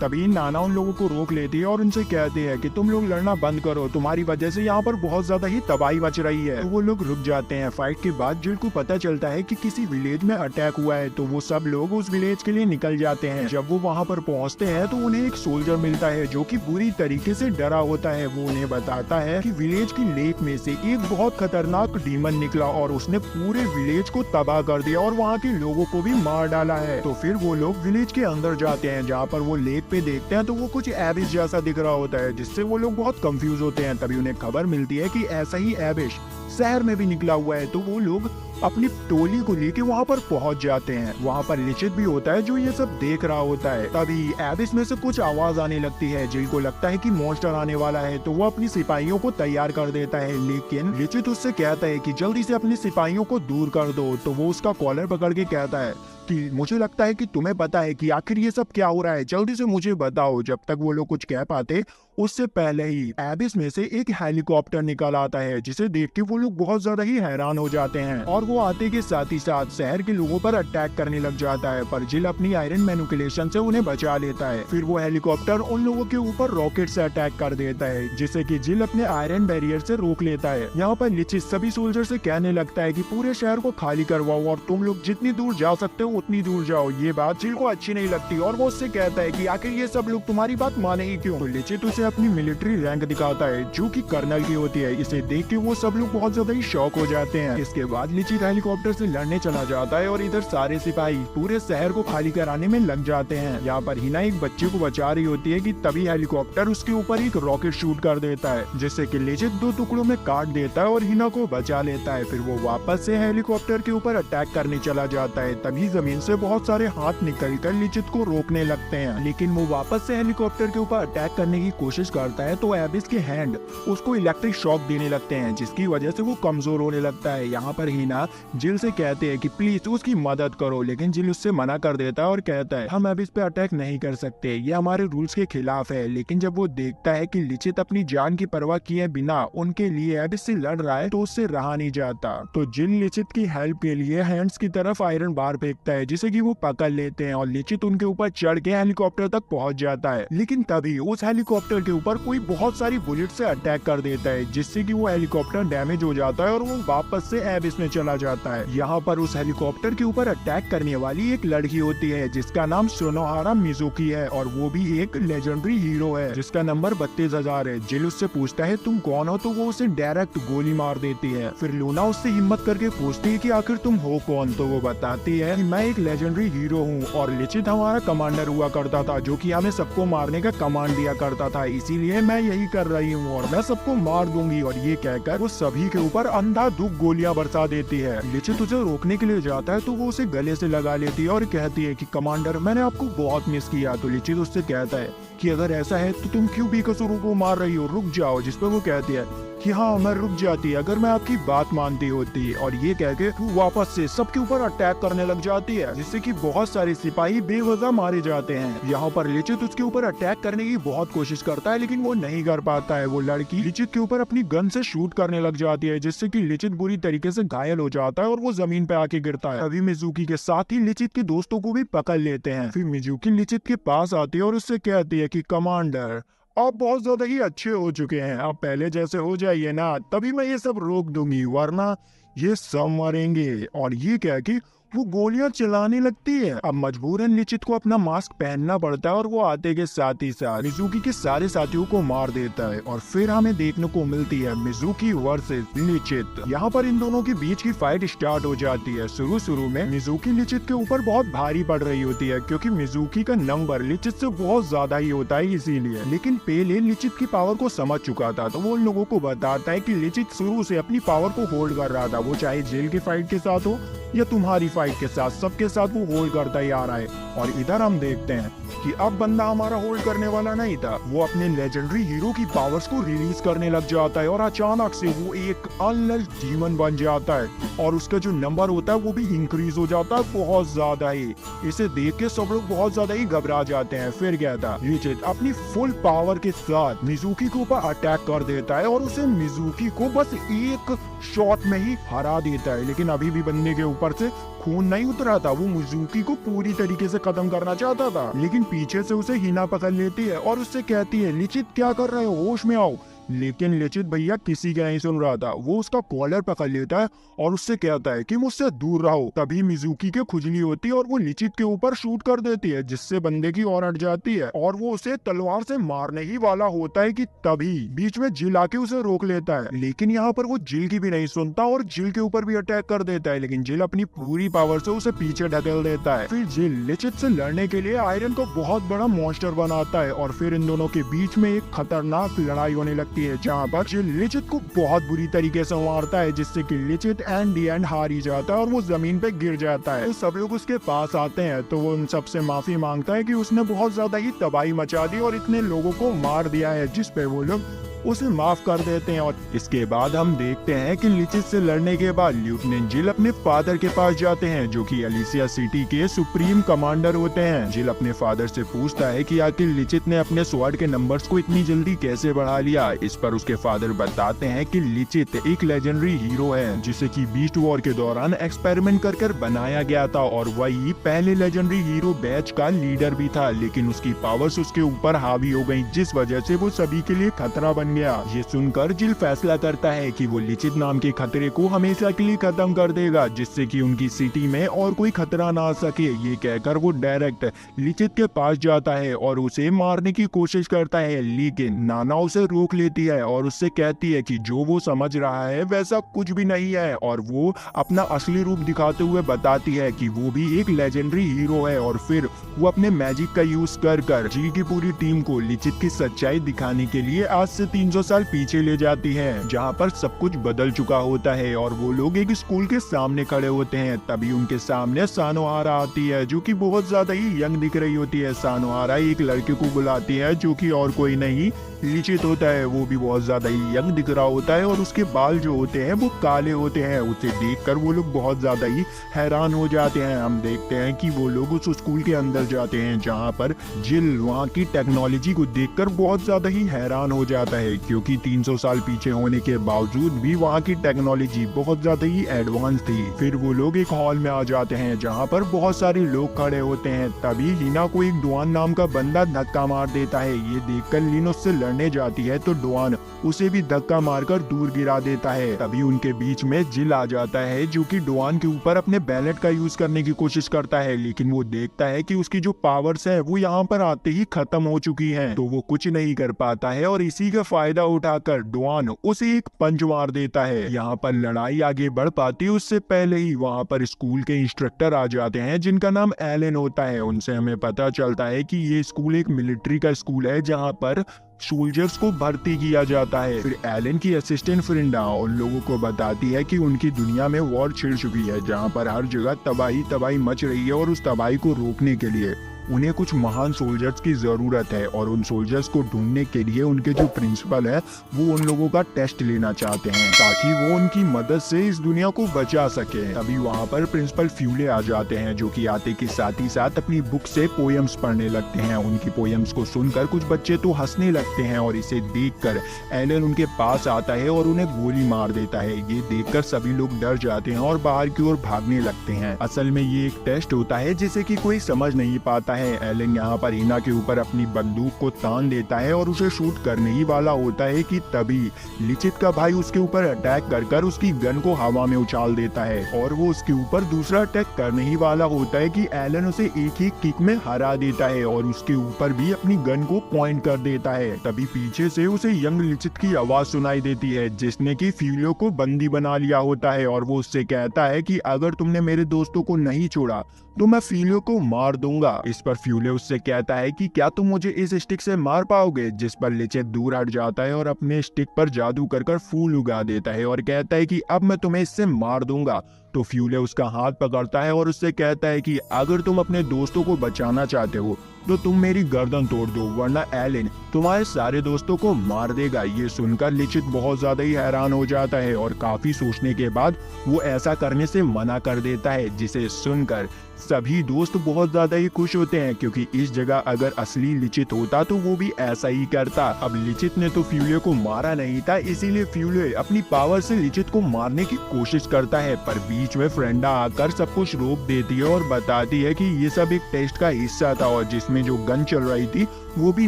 तभी नाना उन लोगों को रोक लेती है और उनसे कहती है कि तुम लोग लड़ना बंद करो, तुम्हारी वजह से यहाँ पर बहुत ज्यादा ही तबाही मच रही है। तो वो लोग रुक जाते हैं। फाइट के बाद जिल को पता चलता है कि किसी विलेज में अटैक हुआ है, तो वो सब लोग उस विलेज के लिए निकल जाते हैं। जब वो वहाँ पर पहुँचते हैं तो उन्हें एक सोल्जर मिलता है जो कि बुरी तरीके से डरा होता है। वो उन्हें बताता है कि विलेज की लेक में से एक बहुत खतरनाक डीमन निकला और उसने पूरे विलेज को तबाह कर दिया और वहाँ के लोगों को भी मार डाला है। तो फिर वो लोग विलेज के अंदर जाते हैं, जहाँ पर वो लेक पे देखते हैं तो वो कुछ एबिस जैसा दिख रहा होता है, जिससे वो लोग बहुत कंफ्यूज होते हैं। तभी उन्हें खबर मिलती है कि ऐसा ही एबिस शहर में भी निकला हुआ है, तो वो लोग अपनी टोली को लेके वहाँ पर पहुँच जाते हैं। वहाँ पर लिचित भी होता है जो ये सब देख रहा होता है। तभी एबिस में से कुछ आवाज आने लगती है। जिल को लगता है कि मॉन्स्टर आने वाला है, तो वो अपनी सिपाहियों को तैयार कर देता है, लेकिन लिचित उससे कहता है कि जल्दी से अपने सिपाहियों को दूर कर दो। तो वो उसका कॉलर पकड़ के कहता है कि मुझे लगता है कि तुम्हें पता है कि आखिर ये सब क्या हो रहा है, जल्दी से मुझे बताओ। जब तक वो लोग कुछ कह पाते उससे पहले ही एबिस में से एक हेलीकॉप्टर निकल आता है, जिसे देख के वो लोग बहुत ज्यादा ही हैरान हो जाते हैं और वो आते के साथ ही साथ शहर के लोगों पर अटैक करने लग जाता है। पर जिल अपनी आयरन मैनिपुलेशन से उन्हें बचा लेता है। फिर वो हेलीकॉप्टर उन लोगों के ऊपर रॉकेट से अटैक कर देता है, जिसे कि जिल अपने आयरन बैरियर से रोक लेता है। यहाँ पर लिचित सभी सोल्जर से कहने लगता है कि पूरे शहर को खाली करवाओ और तुम लोग जितनी दूर जा सकते हो उतनी दूर जाओ। ये बात जिल को अच्छी नहीं लगती और वो उससे कहता है कि आखिर ये सब लोग तुम्हारी बात माने ही क्यों। तो लिचित उसे अपनी मिलिट्री रैंक दिखाता है जो कि कर्नल की होती है। इसे देख के वो सब लोग बहुत ज्यादा ही शॉक हो जाते हैं। इसके बाद लिचित हेलीकॉप्टर से लड़ने चला जाता है और इधर सारे सिपाही पूरे शहर को खाली कराने में लग जाते हैं। यहाँ पर हिना एक बच्चे को बचा रही होती है कि तभी हेलीकॉप्टर उसके ऊपर एक रॉकेट शूट कर देता है, जिससे कि लिचित 2 टुकड़ों में काट देता है और हिना को बचा लेता है। फिर वो वापस से हेलीकॉप्टर के ऊपर अटैक करने चला जाता है। तभी जमीन से बहुत सारे हाथ निकलकर लिचित को रोकने लगते हैं, लेकिन वो वापस से हेलीकॉप्टर के ऊपर अटैक करने की कोशिश करता है तो एबिस के हैंड उसको इलेक्ट्रिक शॉक देने लगते हैं, जिसकी वजह से वो कमजोर होने लगता है। यहाँ पर हिना जिल से कहते हैं कि प्लीज उसकी मदद करो, लेकिन जिल उससे मना कर देता है और कहता है हम एबिस पे अटैक नहीं कर सकते, ये हमारे रूल्स के खिलाफ है। लेकिन जब वो देखता है कि लिचित अपनी जान की परवाह किए बिना उनके लिए एबिस से लड़ रहा है तो उससे रहा नहीं जाता। तो जिल लिचित की हेल्प के लिए हैंड्स की तरफ आयरन बार फेंकता है, जिसे कि वो पकड़ लेते हैं और लिचित उनके ऊपर चढ़ के हेलीकॉप्टर तक पहुंच जाता है। लेकिन तभी उस हेलीकॉप्टर के ऊपर कोई बहुत सारी बुलेट से अटैक कर देता है, जिससे कि वो हेलीकॉप्टर डैमेज हो जाता है और वो वापस से एबिस में चला जाता है। यहाँ पर उस हेलीकॉप्टर के ऊपर अटैक करने वाली एक लड़की होती है जिसका नाम सोनोहारा मिजुकी है और वो भी एक लेजेंडरी हीरो है जिसका नंबर 32,000 है। जिल उससे पूछता है तुम कौन हो, तो वो उसे डायरेक्ट गोली मार देती है। फिर लूना उससे हिम्मत करके पूछती है कि आखिर तुम हो कौन, तो वो बताती है कि मैं एक लेजेंडरी हीरो हूँ और लिचित हमारा कमांडर हुआ करता था जो कि हमें सबको मारने का कमांड दिया करता था। इसीलिए मैं यही कर रही हूँ और मैं सबको मार दूंगी। और ये कहकर वो सभी के ऊपर अंधाधुंध गोलियां बरसा देती है। लिचित उसे रोकने के लिए जाता है तो वो उसे गले से लगा लेती है और कहती है कि कमांडर, मैंने आपको बहुत मिस किया। तो लिचित उससे कहता है कि अगर ऐसा है तो तुम क्यों बेकसूरों को मार रही हो, रुक जाओ। जिस पर वो कहती है कि हाँ, मैं रुक जाती अगर मैं आपकी बात मानती होती। और ये कह के वो वापस से सबके ऊपर अटैक करने लग जाती है, जिससे कि बहुत सारे सिपाही बेवजह मारे जाते हैं। यहाँ पर लिचित उसके ऊपर अटैक करने की बहुत कोशिश करता है, लेकिन वो नहीं कर पाता है। वो लड़की लिचित के ऊपर अपनी गन से शूट करने लग जाती है, जिससे कि लिचित बुरी तरीके से घायल हो जाता है और वो जमीन पे आके गिरता है। अभी मिजुकी के साथ ही लिचित के दोस्तों को भी पकड़ लेते हैं। फिर मिजुकी लिचित के पास आती है और उससे कहती है कि कमांडर, आप बहुत ज्यादा ही अच्छे हो चुके हैं, आप पहले जैसे हो जाइए ना, तभी मैं ये सब रोक दूंगी, वरना ये सब मरेंगे। और ये क्या कि वो गोलियां चलाने लगती है। अब मजबूरन लिचित को अपना मास्क पहनना पड़ता है और वो आते के साथ ही साथ मिजुकी के सारे साथियों को मार देता है। और फिर हमें देखने को मिलती है मिजुकी वर्सेस लिचित। यहाँ पर इन दोनों के बीच की फाइट स्टार्ट हो जाती है। शुरू में मिजुकी लिचित के ऊपर बहुत भारी पड़ रही होती है, क्योंकि मिजुकी का नंबर लिचित से बहुत ज्यादा ही होता है इसीलिए। लेकिन पेले लिचित की पावर को समझ चुका था, तो वो उन लोगों को बताता है कि लिचित शुरू से अपनी पावर को होल्ड कर रहा था, वो चाहे जेल की फाइट के साथ हो या तुम्हारी फाइट के साथ, सबके साथ वो होल्ड करता ही आ रहा है। और इधर हम देखते हैं कि अब बंदा हमारा होल्ड करने वाला नहीं था, वो अपने लेजेंडरी हीरो की पावर्स को रिलीज करने लग जाता है और अचानक से वो एक अनलर्ड डीमन बन जाता है और उसका जो नंबर होता है वो भी इंक्रीज हो जाता है बहुत ज्यादा ही। इसे देख के सब लोग बहुत ज्यादा ही घबरा जाते हैं। फिर क्या था, लिचित अपनी फुल पावर के साथ मिजुकी के ऊपर अटैक कर देता है और उसे मिजुकी को बस एक शॉट में ही हरा देता है। लेकिन अभी भी बंदे के ऊपर से खून नहीं उतरा था, वो मिजुकी को पूरी तरीके से खत्म करना चाहता था। लेकिन पीछे से उसे हिना पकड़ लेती है और उससे कहती है, लिचित क्या कर रहे हो, होश में आओ। लेकिन लिचित भैया किसी का नहीं सुन रहा था, वो उसका कॉलर पकड़ लेता है और उससे कहता है कि मुझसे दूर रहो। तभी मिजुकी के खुजली होती है और वो लिचित के ऊपर शूट कर देती है, जिससे बंदे की और हट जाती है और वो उसे तलवार से मारने ही वाला होता है कि तभी बीच में जिल आके उसे रोक लेता है। लेकिन यहाँ पर वो जिल की भी नहीं सुनता और जिल के ऊपर भी अटैक कर देता है, लेकिन जिल अपनी पूरी पावर से उसे पीछे ढकेल देता है। फिर जिल लिचित से लड़ने के लिए आयरन को बहुत बड़ा मॉन्स्टर बनाता है और फिर इन दोनों के बीच में एक खतरनाक लड़ाई होने लगती है, जहाँ पर जिल लिचित को बहुत बुरी तरीके से मारता है, जिससे कि लिचित एंड दी एंड हार ही जाता है और वो जमीन पे गिर जाता है। तो सब लोग उसके पास आते हैं, तो वो उन सबसे माफी मांगता है कि उसने बहुत ज्यादा ही तबाही मचा दी और इतने लोगों को मार दिया है, जिस पे वो लोग उसे माफ कर देते हैं। और इसके बाद हम देखते हैं कि लिचित से लड़ने के बाद लेफ्टिनेंट जिल अपने फादर के पास जाते हैं, जो कि एलिसिया सिटी के सुप्रीम कमांडर होते हैं। जिल अपने फादर से पूछता है कि आखिर लिचित ने अपने स्वॉर्ड के नंबर्स को इतनी जल्दी कैसे बढ़ा लिया। इस पर उसके फादर बताते हैं कि लिचित एक लेजेंडरी हीरो है, जिसे कि बीस्ट वॉर के दौरान एक्सपेरिमेंट कर बनाया गया था और वही पहले लेजेंडरी हीरो बैच का लीडर भी था। लेकिन उसकी पावर्स उसके ऊपर हावी हो गई, जिस वजह से वो सभी के लिए खतरा बन गया। ये सुनकर जिल फैसला करता है कि वो लिचित नाम के खतरे को हमेशा के लिए खत्म कर देगा, जिससे कि उनकी सिटी में और कोई खतरा ना आ सके। ये कहकर वो डायरेक्ट लिचित के पास जाता है और उसे मारने की कोशिश करता है, लेकिन नाना उसे रोक लेती है और उससे कहती है कि जो वो समझ रहा है वैसा कुछ भी नहीं है। और वो अपना असली रूप दिखाते हुए बताती है कि वो भी एक लेजेंडरी हीरो है। और फिर वो अपने मैजिक का यूज कर जिल की पूरी टीम को लिचित की सच्चाई दिखाने के लिए आज से 300 साल पीछे ले जाती है, जहाँ पर सब कुछ बदल चुका होता है और वो लोग एक स्कूल के सामने खड़े होते हैं। तभी उनके सामने सानोहारा आती है, जो कि बहुत ज्यादा ही यंग दिख रही होती है। सानोहारा एक लड़के को बुलाती है, जो कि और कोई नहीं लिचित होता है। वो भी बहुत ज्यादा ही यंग दिख रहा होता है और उसके बाल जो होते हैं वो काले होते हैं। उसे देखकर वो लोग बहुत ज्यादा ही हैरान हो जाते हैं। हम देखते हैं कि वो लोग उस स्कूल के अंदर जाते हैं, जहाँ पर जिल वहाँ की टेक्नोलॉजी को देखकर बहुत ज्यादा ही हैरान हो जाता है, क्योंकि 300 साल पीछे होने के बावजूद भी वहाँ की टेक्नोलॉजी बहुत ज्यादा ही एडवांस थी। फिर वो लोग एक हॉल में आ जाते हैं, जहाँ पर बहुत सारे लोग खड़े होते हैं। तभी लीना को एक डुआन नाम का बंदा धक्का मार देता है। ये देखकर लीना उससे लड़ने जाती है, तो डुआन उसे भी धक्का मारकर दूर गिरा देता है। तभी उनके बीच में जिल आ जाता है, जो कि डुआन के ऊपर अपने बैलेट का यूज करने की कोशिश करता है, लेकिन वो देखता है कि उसकी जो पावर्स है वो यहाँ पर आते ही खत्म हो चुकी हैं, तो वो कुछ नहीं कर पाता है और इसी के फायदा उठाकर डुआन उसे एक पंच मार देता है। यहाँ पर लड़ाई आगे बढ़ पाती है उससे पहले ही वहाँ पर स्कूल के इंस्ट्रक्टर आ जाते हैं जिनका नाम एलन होता है। उनसे हमें पता चलता है कि ये स्कूल एक मिलिट्री का स्कूल है जहाँ पर सोल्जर्स को भर्ती किया जाता है। फिर एलन की असिस्टेंट फ्रेंडा उन लोगों को बताती है कि उनकी दुनिया में वॉर छिड़ चुकी है जहाँ पर हर जगह तबाही तबाही मच रही है और उस तबाही को रोकने के लिए उन्हें कुछ महान सोल्जर्स की जरूरत है और उन सोल्जर्स को ढूंढने के लिए उनके जो प्रिंसिपल है वो उन लोगों का टेस्ट लेना चाहते हैं ताकि वो उनकी मदद से इस दुनिया को बचा सके। तभी वहाँ पर प्रिंसिपल फ्यूले आ जाते हैं जो कि आते के साथ ही साथ अपनी बुक से पोयम्स पढ़ने लगते हैं। उनकी पोयम्स को सुनकर कुछ बच्चे तो हंसने लगते हैं और इसे देखकर एलन उनके पास आता है और उन्हें गोली मार देता है। ये देखकर सभी लोग डर जाते हैं और बाहर की ओर भागने लगते हैं। असल में ये एक टेस्ट होता है जिसे कि कोई समझ नहीं पाता है। एलन यहाँ पर हिना के ऊपर अपनी बंदूक को तान देता है और उसे शूट करने ही वाला होता है कि तभी लिचित का भाई उसके ऊपर अटैक कर उसकी गन को हवा में उछाल देता है और वो उसके ऊपर दूसरा अटैक करने ही वाला होता है कि एलन उसे एक ही किक में हरा देता है और उसके ऊपर भी अपनी गन को पॉइंट कर देता है। तभी पीछे से उसे यंग लिचित की आवाज सुनाई देती है जिसने कि फ्यूलियो को बंदी बना लिया होता है और वो उससे कहता है कि अगर तुमने मेरे दोस्तों को नहीं छोड़ा तो मैं फ्यूलियो को मार दूंगा। इस पर फ्यूलियो उससे कहता है कि क्या तुम मुझे इस स्टिक से मार पाओगे, जिस पर लिचित दूर हट जाता है और अपने स्टिक पर जादू कर फूल उगा देता है और कहता है कि अब मैं तुम्हें इससे मार दूंगा। तो फ्यूलियो उसका हाथ पकड़ता है और उससे कहता है कि अगर तुम अपने दोस्तों को बचाना चाहते हो तो तुम मेरी गर्दन तोड़ दो वरना एलन तुम्हारे सारे दोस्तों को मार देगा। ये सुनकर लिचित बहुत ज्यादा ही हैरान हो जाता है और काफी सोचने के बाद वो ऐसा करने से मना कर देता है, जिसे सुनकर सभी दोस्त बहुत ज्यादा ही खुश होते हैं क्योंकि इस जगह अगर असली लिचित होता तो वो भी ऐसा ही करता। अब लिचित ने तो फ्यूलियो को मारा नहीं था, इसीलिए फ्यूलियो अपनी पावर से लिचित को मारने की कोशिश करता है, पर बीच में फ्रेंडा आकर सब कुछ रोक देती है और बताती है कि ये सब एक टेस्ट का हिस्सा था और जिसमें जो गन चल रही थी वो भी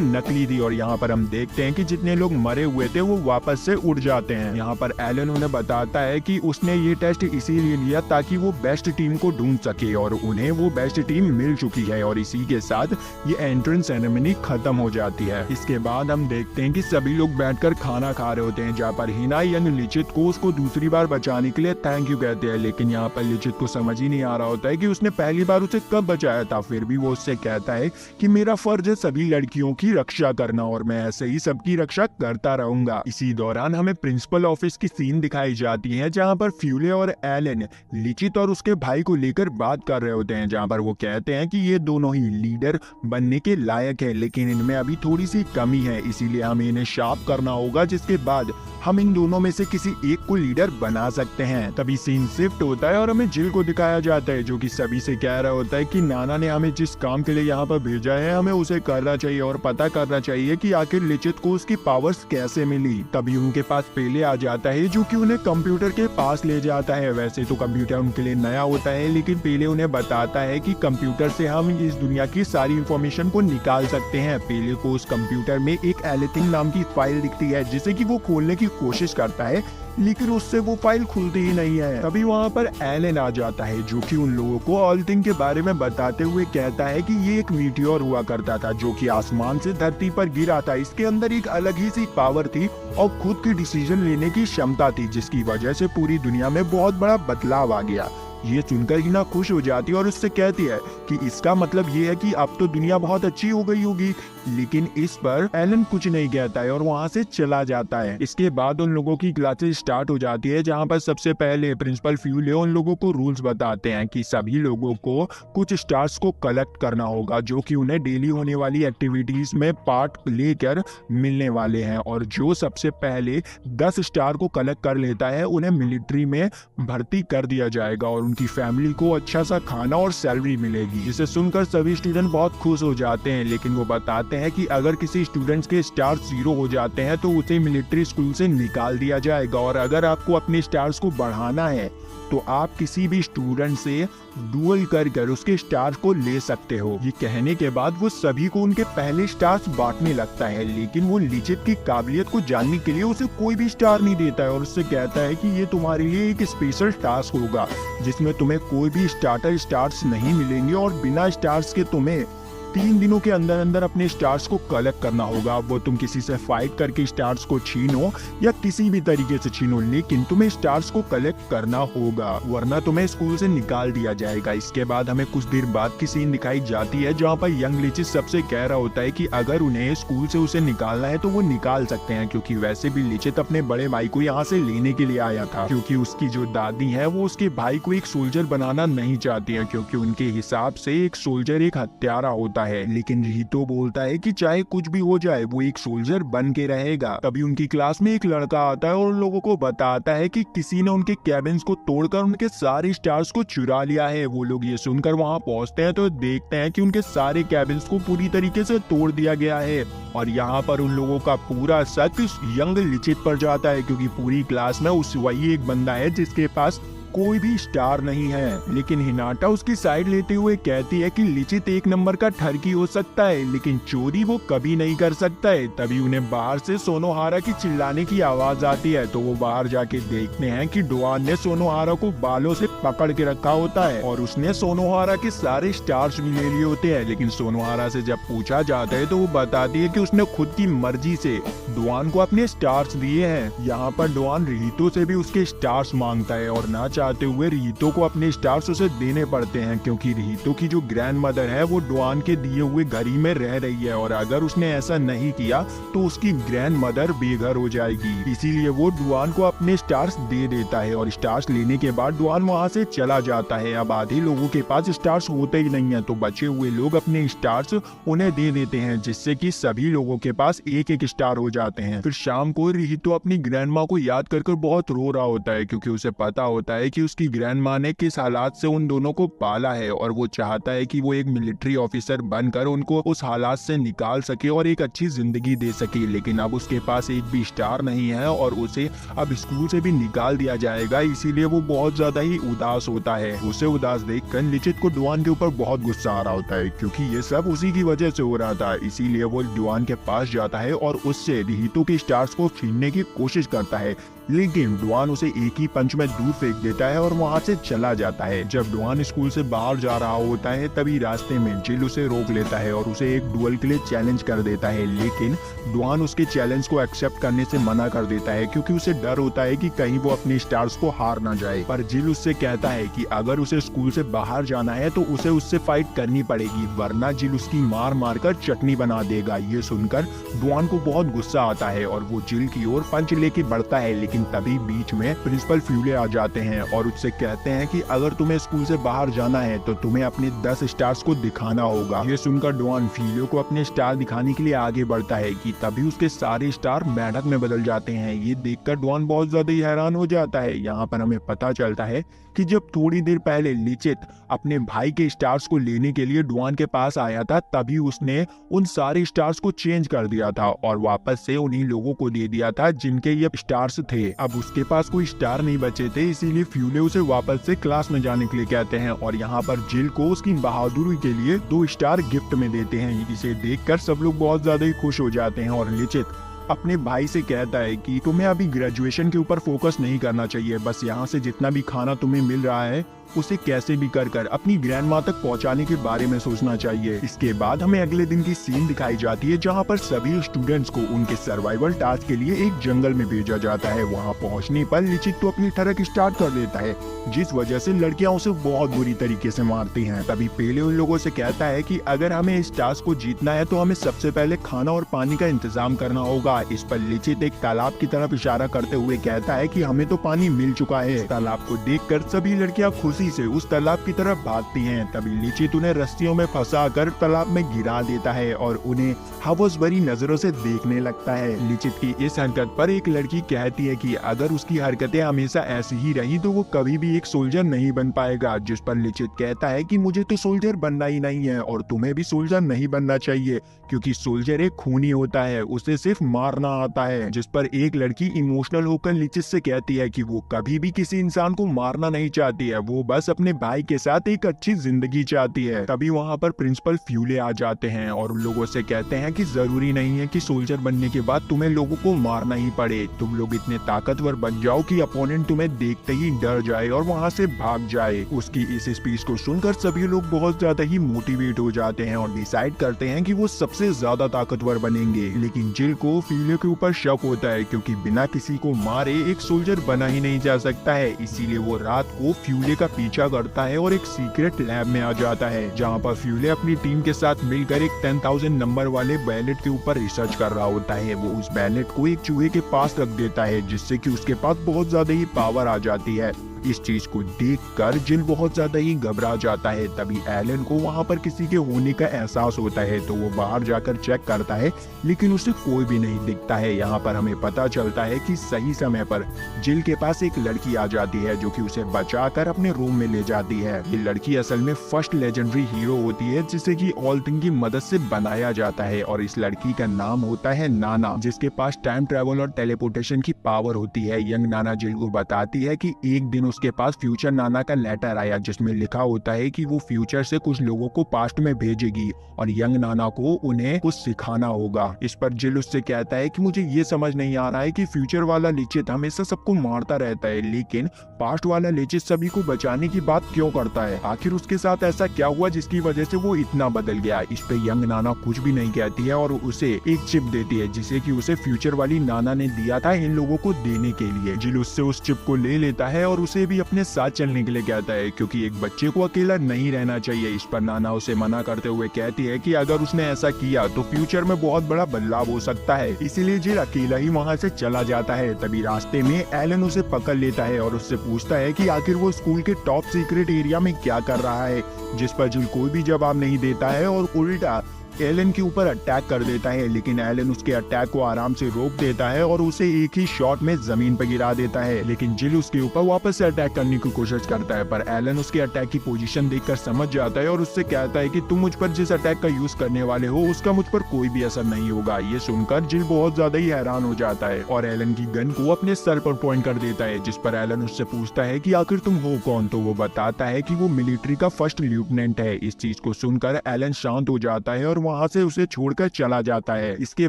नकली थी। और यहाँ पर हम देखते हैं कि जितने लोग मरे हुए थे वो वापस से उड़ जाते हैं। यहाँ पर एलन उन्हें बताता है कि उसने ये टेस्ट इसीलिए लिया ताकि वो बेस्ट टीम को ढूंढ सके और उन्हें वो बेस्ट टीम मिल चुकी है और इसी के साथ ये एंट्रेंस सेरेमनी खत्म हो जाती है। इसके बाद हम देखते हैं कि सभी लोग बैठकर खाना खा रहे होते हैं जहाँ पर हिना यानी लिचित को उसको दूसरी बार बचाने के लिए थैंक यू कहते हैं, लेकिन यहाँ पर लिचित को समझ ही नहीं आ रहा होता है कि उसने पहली बार उसे कब बचाया था। फिर भी वो उससे कहता है कि मेरा फर्ज है सभी लड़कियों की रक्षा करना और मैं ऐसे ही सबकी रक्षा करता रहूंगा। इसी दौरान हमें प्रिंसिपल ऑफिस की सीन दिखाई जाती है जहाँ पर फ्यूले और एलन लिचित और उसके भाई को लेकर बात कर रहे होते हैं, जहाँ पर वो कहते हैं कि ये दोनों ही लीडर बनने के लायक है लेकिन इनमें अभी थोड़ी सी कमी है, इसीलिए हमें इन्हें शार्प करना होगा जिसके बाद हम इन दोनों में से किसी एक को लीडर बना सकते हैं। तभी सीन शिफ्ट होता है और हमें जिल को दिखाया जाता है जो कि सभी से कह रहा होता है कि नाना ने हमें जिस काम के लिए यहाँ पर भेजा है हमें उसे करना चाहिए और पता करना चाहिए कि आखिर लिचित को उसकी पावर्स कैसे मिली। तभी उनके पास पेले आ जाता है जो कि उन्हें कंप्यूटर के पास ले जाता है। वैसे तो कंप्यूटर उनके लिए नया होता है लेकिन पेले उन्हें बताता है कि कंप्यूटर से हम इस दुनिया की सारी इंफॉर्मेशन को निकाल सकते हैं। पेले को उस कंप्यूटर में एक एलिथिंग नाम की फाइल दिखती है जिसे कि वो खोलने की कोशिश करता है लेकिन उससे वो फाइल खुलती ही नहीं है। तभी वहाँ पर एलन आ जाता है जो कि उन लोगों को ऑल थिंग के बारे में बताते हुए कहता है कि ये एक मीटियोर हुआ करता था जो कि आसमान से धरती पर गिरा था। इसके अंदर एक अलग ही सी पावर थी और खुद की डिसीजन लेने की क्षमता थी जिसकी वजह से पूरी दुनिया में बहुत बड़ा बदलाव आ गया। ये सुनकर हिना खुश हो जाती है और उससे कहती है कि इसका मतलब ये है कि अब तो दुनिया बहुत अच्छी हो गई होगी, लेकिन इस पर एलन कुछ नहीं कहता है और वहाँ से चला जाता है। इसके बाद उन लोगों की क्लासेस स्टार्ट हो जाती है जहाँ पर सबसे पहले प्रिंसिपल फ्यूले उन लोगों को रूल्स बताते हैं कि सभी लोगों को कुछ स्टार्स को कलेक्ट करना होगा जो कि उन्हें डेली होने वाली एक्टिविटीज में पार्ट लेकर मिलने वाले हैं और जो सबसे पहले 10 स्टार को कलेक्ट कर लेता है उन्हें मिलिट्री में भर्ती कर दिया जाएगा और उनकी फैमिली को अच्छा सा खाना और सैलरी मिलेगी। जिसे सुनकर सभी स्टूडेंट बहुत खुश हो जाते हैं, लेकिन वो बताते हैं कि अगर किसी स्टूडेंट्स के स्टार 0 हो जाते हैं तो उसे मिलिट्री स्कूल से निकाल दिया जाएगा और अगर आपको अपने स्टार्स को बढ़ाना है तो आप किसी भी स्टूडेंट से डुअल कर उसके स्टार को ले सकते हो। ये कहने के बाद वो सभी को उनके पहले स्टार्स बांटने लगता है, लेकिन वो लिचित की काबिलियत को जानने के लिए उसे कोई भी स्टार नहीं देता है और उससे कहता है कि ये तुम्हारे लिए एक स्पेशल टास्क होगा जिसमें तुम्हें कोई भी स्टार्टर स्टार्स नहीं मिलेंगे और बिना स्टार्स के तुम्हें 3 दिनों के अंदर अंदर अपने स्टार्स को कलेक्ट करना होगा। वो तुम किसी से फाइट करके स्टार्स को छीनो या किसी भी तरीके से छीनो, लेकिन तुम्हें स्टार्स को कलेक्ट करना होगा, वरना तुम्हें स्कूल से निकाल दिया जाएगा। इसके बाद हमें कुछ देर बाद की सीन दिखाई जाती है जहाँ पर यंग लिचित सबसे कह रहा होता है कि अगर उन्हें स्कूल से उसे निकालना है तो वो निकाल सकते हैं, क्योंकि वैसे भी लिचित अपने बड़े भाई को यहाँ से लेने के लिए आया था, क्योंकि उसकी जो दादी है वो उसके भाई को एक सोल्जर बनाना नहीं चाहती है, क्योंकि उनके हिसाब से एक सोल्जर एक हत्यारा होता है। लेकिन रिहितो बोलता है कि चाहे कुछ भी हो जाए वो एक सोल्जर बन के रहेगा। तभी उनकी क्लास में एक लड़का आता है और उन लोगों को बताता है कि किसी ने उनके कैबिन्स को तोड़कर उनके सारे स्टार्स को चुरा लिया है। वो लोग ये सुनकर वहाँ पहुँचते हैं तो देखते हैं कि उनके सारे कैबिन्स को पूरी तरीके से तोड़ दिया गया है। और यहाँ पर उन लोगों का पूरा शक यंग लिचित पर जाता है, क्योंकि पूरी क्लास में उस वही एक बंदा है जिसके पास कोई भी स्टार नहीं है। लेकिन हिनाटा उसकी साइड लेते हुए कहती है कि लिचित एक नंबर का ठरकी हो सकता है, लेकिन चोरी वो कभी नहीं कर सकता है। तभी उन्हें बाहर से सोनोहारा की चिल्लाने की आवाज आती है, तो वो बाहर जाके देखते हैं कि डुआन ने सोनोहारा को बालों से पकड़ के रखा होता है और उसने सोनोहारा के सारे स्टार्स भी ले लिए होते हैं। लेकिन सोनोहारा से जब पूछा जाता है तो वो बताती है कि उसने खुद की मर्जी से डुआन को अपने स्टार्स दिए हैं। यहाँ पर डुआन रिहितो से भी उसके स्टार्स मांगता है और ना चाहते हुए रिहितो को अपने स्टार्स उसे देने पड़ते हैं, क्योंकि रिहितो की जो ग्रैंड मदर है वो डुआन के दिए हुए घर ही में रह रही है और अगर उसने ऐसा नहीं किया तो उसकी ग्रैंड मदर बेघर हो जाएगी। इसीलिए वो डुआन को अपने स्टार्स दे देता है और स्टार्स लेने के बाद डुआन वहाँ से चला जाता है। अब आधे लोगों के पास स्टार्स होते ही नहीं है, तो बचे हुए लोग अपने स्टार्स उन्हें दे देते हैं, जिससे कि सभी लोगों के पास एक एक स्टार हो जाते हैं। फिर शाम को रिहितो अपनी ग्रैंड माँ को याद कर बहुत रो रहा होता है, क्योंकि उसे पता होता है कि उसकी ग्रैंड माँ ने किस हालात से उन दोनों को पाला है और वो चाहता है कि वो एक मिलिट्री ऑफिसर बनकर उनको उस हालात से निकाल सके और एक अच्छी जिंदगी दे सके। लेकिन अब उसके पास एक भी स्टार नहीं है और उसे अब स्कूल से भी निकाल दिया जाएगा, इसीलिए वो बहुत ज्यादा ही उदास होता है। उसे उदास देखकर लिचित को डुआन के ऊपर बहुत गुस्सा आ रहा होता है, क्योंकि ये सब उसी की वजह से हो रहा था। इसीलिए वो डुआन के पास जाता है और उससे रिहितो के स्टार्स को छीनने की कोशिश करता है, लेकिन डुआन उसे एक ही पंच में दूर फेंक देता है और वहाँ से चला जाता है। जब डुआन स्कूल से बाहर जा रहा होता है तभी रास्ते में जिल उसे रोक लेता है और उसे एक डुएल के लिए चैलेंज कर देता है, लेकिन डुआन उसके चैलेंज को एक्सेप्ट करने से मना कर देता है, क्योंकि उसे डर होता है कि कहीं वो अपने स्टार्स को हार ना जाए। पर जिल उससे कहता है कि अगर उसे स्कूल से बाहर जाना है तो उसे उससे फाइट करनी पड़ेगी, वरना जिल उसकी मार मार कर चटनी बना देगा। ये सुनकर डुआन को बहुत गुस्सा आता है और वो जिल की ओर पंच लेके बढ़ता है, लेकिन तभी बीच में प्रिंसिपल फ्यूले आ जाते हैं और उससे कहते हैं कि अगर तुम्हें स्कूल से बाहर जाना है तो तुम्हें अपने 10 स्टार्स को दिखाना होगा। ये सुनकर डुआन फ्यूले को अपने स्टार दिखाने के लिए आगे बढ़ता है कि तभी उसके सारे स्टार मेंढक में बदल जाते हैं। ये देखकर डुआन बहुत ज्यादा ही हैरान हो जाता है। यहाँ पर हमें पता चलता है कि जब थोड़ी देर पहले लिचित अपने भाई के स्टार्स को लेने के लिए डुआन के पास आया था, तभी उसने उन सारे स्टार्स को चेंज कर दिया था और वापस से उन्हीं लोगों को दे दिया था जिनके ये स्टार्स थे। अब उसके पास कोई स्टार नहीं बचे थे, इसीलिए फ्यूले उसे वापस से क्लास में जाने के लिए कहते हैं और यहाँ पर जिल को उसकी बहादुरी के लिए 2 स्टार गिफ्ट में देते हैं। इसे देखकर सब लोग बहुत ज्यादा ही खुश हो जाते हैं और लिचित अपने भाई से कहता है कि तुम्हें अभी ग्रेजुएशन के ऊपर फोकस नहीं करना चाहिए, बस यहाँ से जितना भी खाना तुम्हें मिल रहा है उसे कैसे भी कर अपनी ग्रैंड माँ तक पहुँचाने के बारे में सोचना चाहिए। इसके बाद हमें अगले दिन की सीन दिखाई जाती है जहाँ पर सभी स्टूडेंट्स को उनके सर्वाइवल टास्क के लिए एक जंगल में भेजा जाता है। वहाँ पहुँचने पर लिचित तो अपनी ठरक स्टार्ट कर देता है, जिस वजह से लड़कियां उसे बहुत बुरी तरीके से मारती हैं। तभी पेले उन लोगों से कहता है कि अगर हमें इस टास्क को जीतना है तो हमें सबसे पहले खाना और पानी का इंतजाम करना होगा। इस पर लिचित एक तालाब की तरफ इशारा करते हुए कहता है कि हमें तो पानी मिल चुका है। तालाब को देखकर सभी लड़कियां खुशी से उस तालाब की तरफ भागती हैं। तभी लिचित उन्हें रस्सियों में फंसाकर तालाब में गिरा देता है और उन्हें हवस भरी नजरों से देखने लगता है। लिचित की इस हरकत पर एक लड़की कहती है कि अगर उसकी हरकतें हमेशा ऐसी ही रही तो वो कभी भी एक सोल्जर नहीं बन पाएगा। जिस पर लिचित कहता है कि मुझे तो सोल्जर बनना ही नहीं है और तुम्हें भी सोल्जर नहीं बनना चाहिए, क्योंकि सोल्जर एक खूनी होता है, उसे सिर्फ मारना आता है। जिस पर एक लड़की इमोशनल होकर लिचित से कहती है कि वो कभी भी किसी इंसान को मारना नहीं चाहती है, वो बस अपने भाई के साथ एक अच्छी जिंदगी चाहती है। तभी वहाँ पर प्रिंसिपल फ्यूले आ जाते हैं और उन लोगों से कहते हैं कि जरूरी नहीं है कि सोल्जर बनने के बाद तुम्हें लोगों को मारना ही पड़े, तुम लोग इतने ताकतवर बन जाओ कि अपोनेंट तुम्हें देखते ही डर जाए और वहाँ से भाग जाए। उसकी इस स्पीच को सुनकर सभी लोग बहुत ज्यादा ही मोटिवेट हो जाते हैं और डिसाइड करते हैं कि वो सबसे ज्यादा ताकतवर बनेंगे। लेकिन जिल को फ्यूले के ऊपर शक होता है क्योंकि बिना किसी को मारे एक सोल्जर बना ही नहीं जा सकता है। इसीलिए वो रात को फ्यूले का पीछा करता है और एक सीक्रेट लैब में आ जाता है जहाँ पर फ्यूले अपनी टीम के साथ मिलकर एक 10,000 नंबर वाले बैलेट के ऊपर रिसर्च कर रहा होता है। वो उस बैलेट को एक चूहे के पास रख देता है जिससे कि उसके पास बहुत ज्यादा ही पावर आ जाती है। इस चीज को देखकर जिल बहुत ज्यादा ही घबरा जाता है। तभी एलन को वहाँ पर किसी के होने का एहसास होता है तो वो बाहर जाकर चेक करता है लेकिन उसे कोई भी नहीं दिखता है। यहाँ पर हमें पता चलता है कि सही समय पर जिल के पास एक लड़की आ जाती है जो कि उसे बचाकर अपने रूम में ले जाती है। ये लड़की असल में फर्स्ट लेजेंडरी हीरो होती है जिसे कि ऑल थिंग की मदद से बनाया जाता है और इस लड़की का नाम होता है नाना, जिसके पास टाइम ट्रेवल और टेलीपोर्टेशन की पावर होती है। यंग नाना जिल को बताती है कि एक दिन उसके पास फ्यूचर नाना का लेटर आया जिसमें लिखा होता है कि वो फ्यूचर से कुछ लोगों को पास्ट में भेजेगी और यंग नाना को उन्हें कुछ सिखाना होगा। इस पर जिल उससे कहता है कि मुझे ये समझ नहीं आ रहा है कि फ्यूचर वाला लिचित हमेशा सबको मारता रहता है लेकिन पास्ट वाला लिचित सभी को बचाने की बात क्यों करता है, आखिर उसके साथ ऐसा क्या हुआ जिसकी वजह से वो इतना बदल गया। इस पे यंग नाना कुछ भी नहीं कहती है और उसे एक चिप देती है जिसे कि उसे फ्यूचर वाली नाना ने दिया था इन लोगों को देने के लिए। जिल उससे उस चिप को ले लेता है और उसे भी अपने साथ चलने के लिए कहता है क्योंकि एक बच्चे को अकेला नहीं रहना चाहिए। इस पर नाना उसे मना करते हुए कहती है कि अगर उसने ऐसा किया तो फ्यूचर में बहुत बड़ा बदलाव हो सकता है, इसीलिए जिल अकेला ही वहाँ से चला जाता है। तभी रास्ते में एलन उसे पकड़ लेता है और उससे पूछता है कि आखिर वो स्कूल के टॉप सीक्रेट एरिया में क्या कर रहा है, जिस पर जिल कोई भी जवाब नहीं देता है और उल्टा एलन के ऊपर अटैक कर देता है। लेकिन एलन उसके अटैक को आराम से रोक देता है और उसे एक ही शॉट में जमीन पर गिरा देता है। लेकिन जिल उसके ऊपर वापस से अटैक करने की कोशिश करता है पर एलन उसके अटैक की पोजीशन देखकर समझ जाता है और उससे कहता है कि तुम मुझ पर जिस अटैक का यूज करने वाले हो उसका मुझ पर कोई भी असर नहीं होगा। ये सुनकर जिल बहुत ज्यादा ही हैरान हो जाता है और एलन की गन को अपने सर पर पॉइंट कर देता है, जिस पर एलन उससे पूछता है कि आखिर तुम हो कौन, तो वो बताता है कि वो मिलिट्री का फर्स्ट लेफ्टिनेंट है। इस चीज को सुनकर एलन शांत हो जाता है और वहाँ से उसे छोड़कर चला जाता है। इसके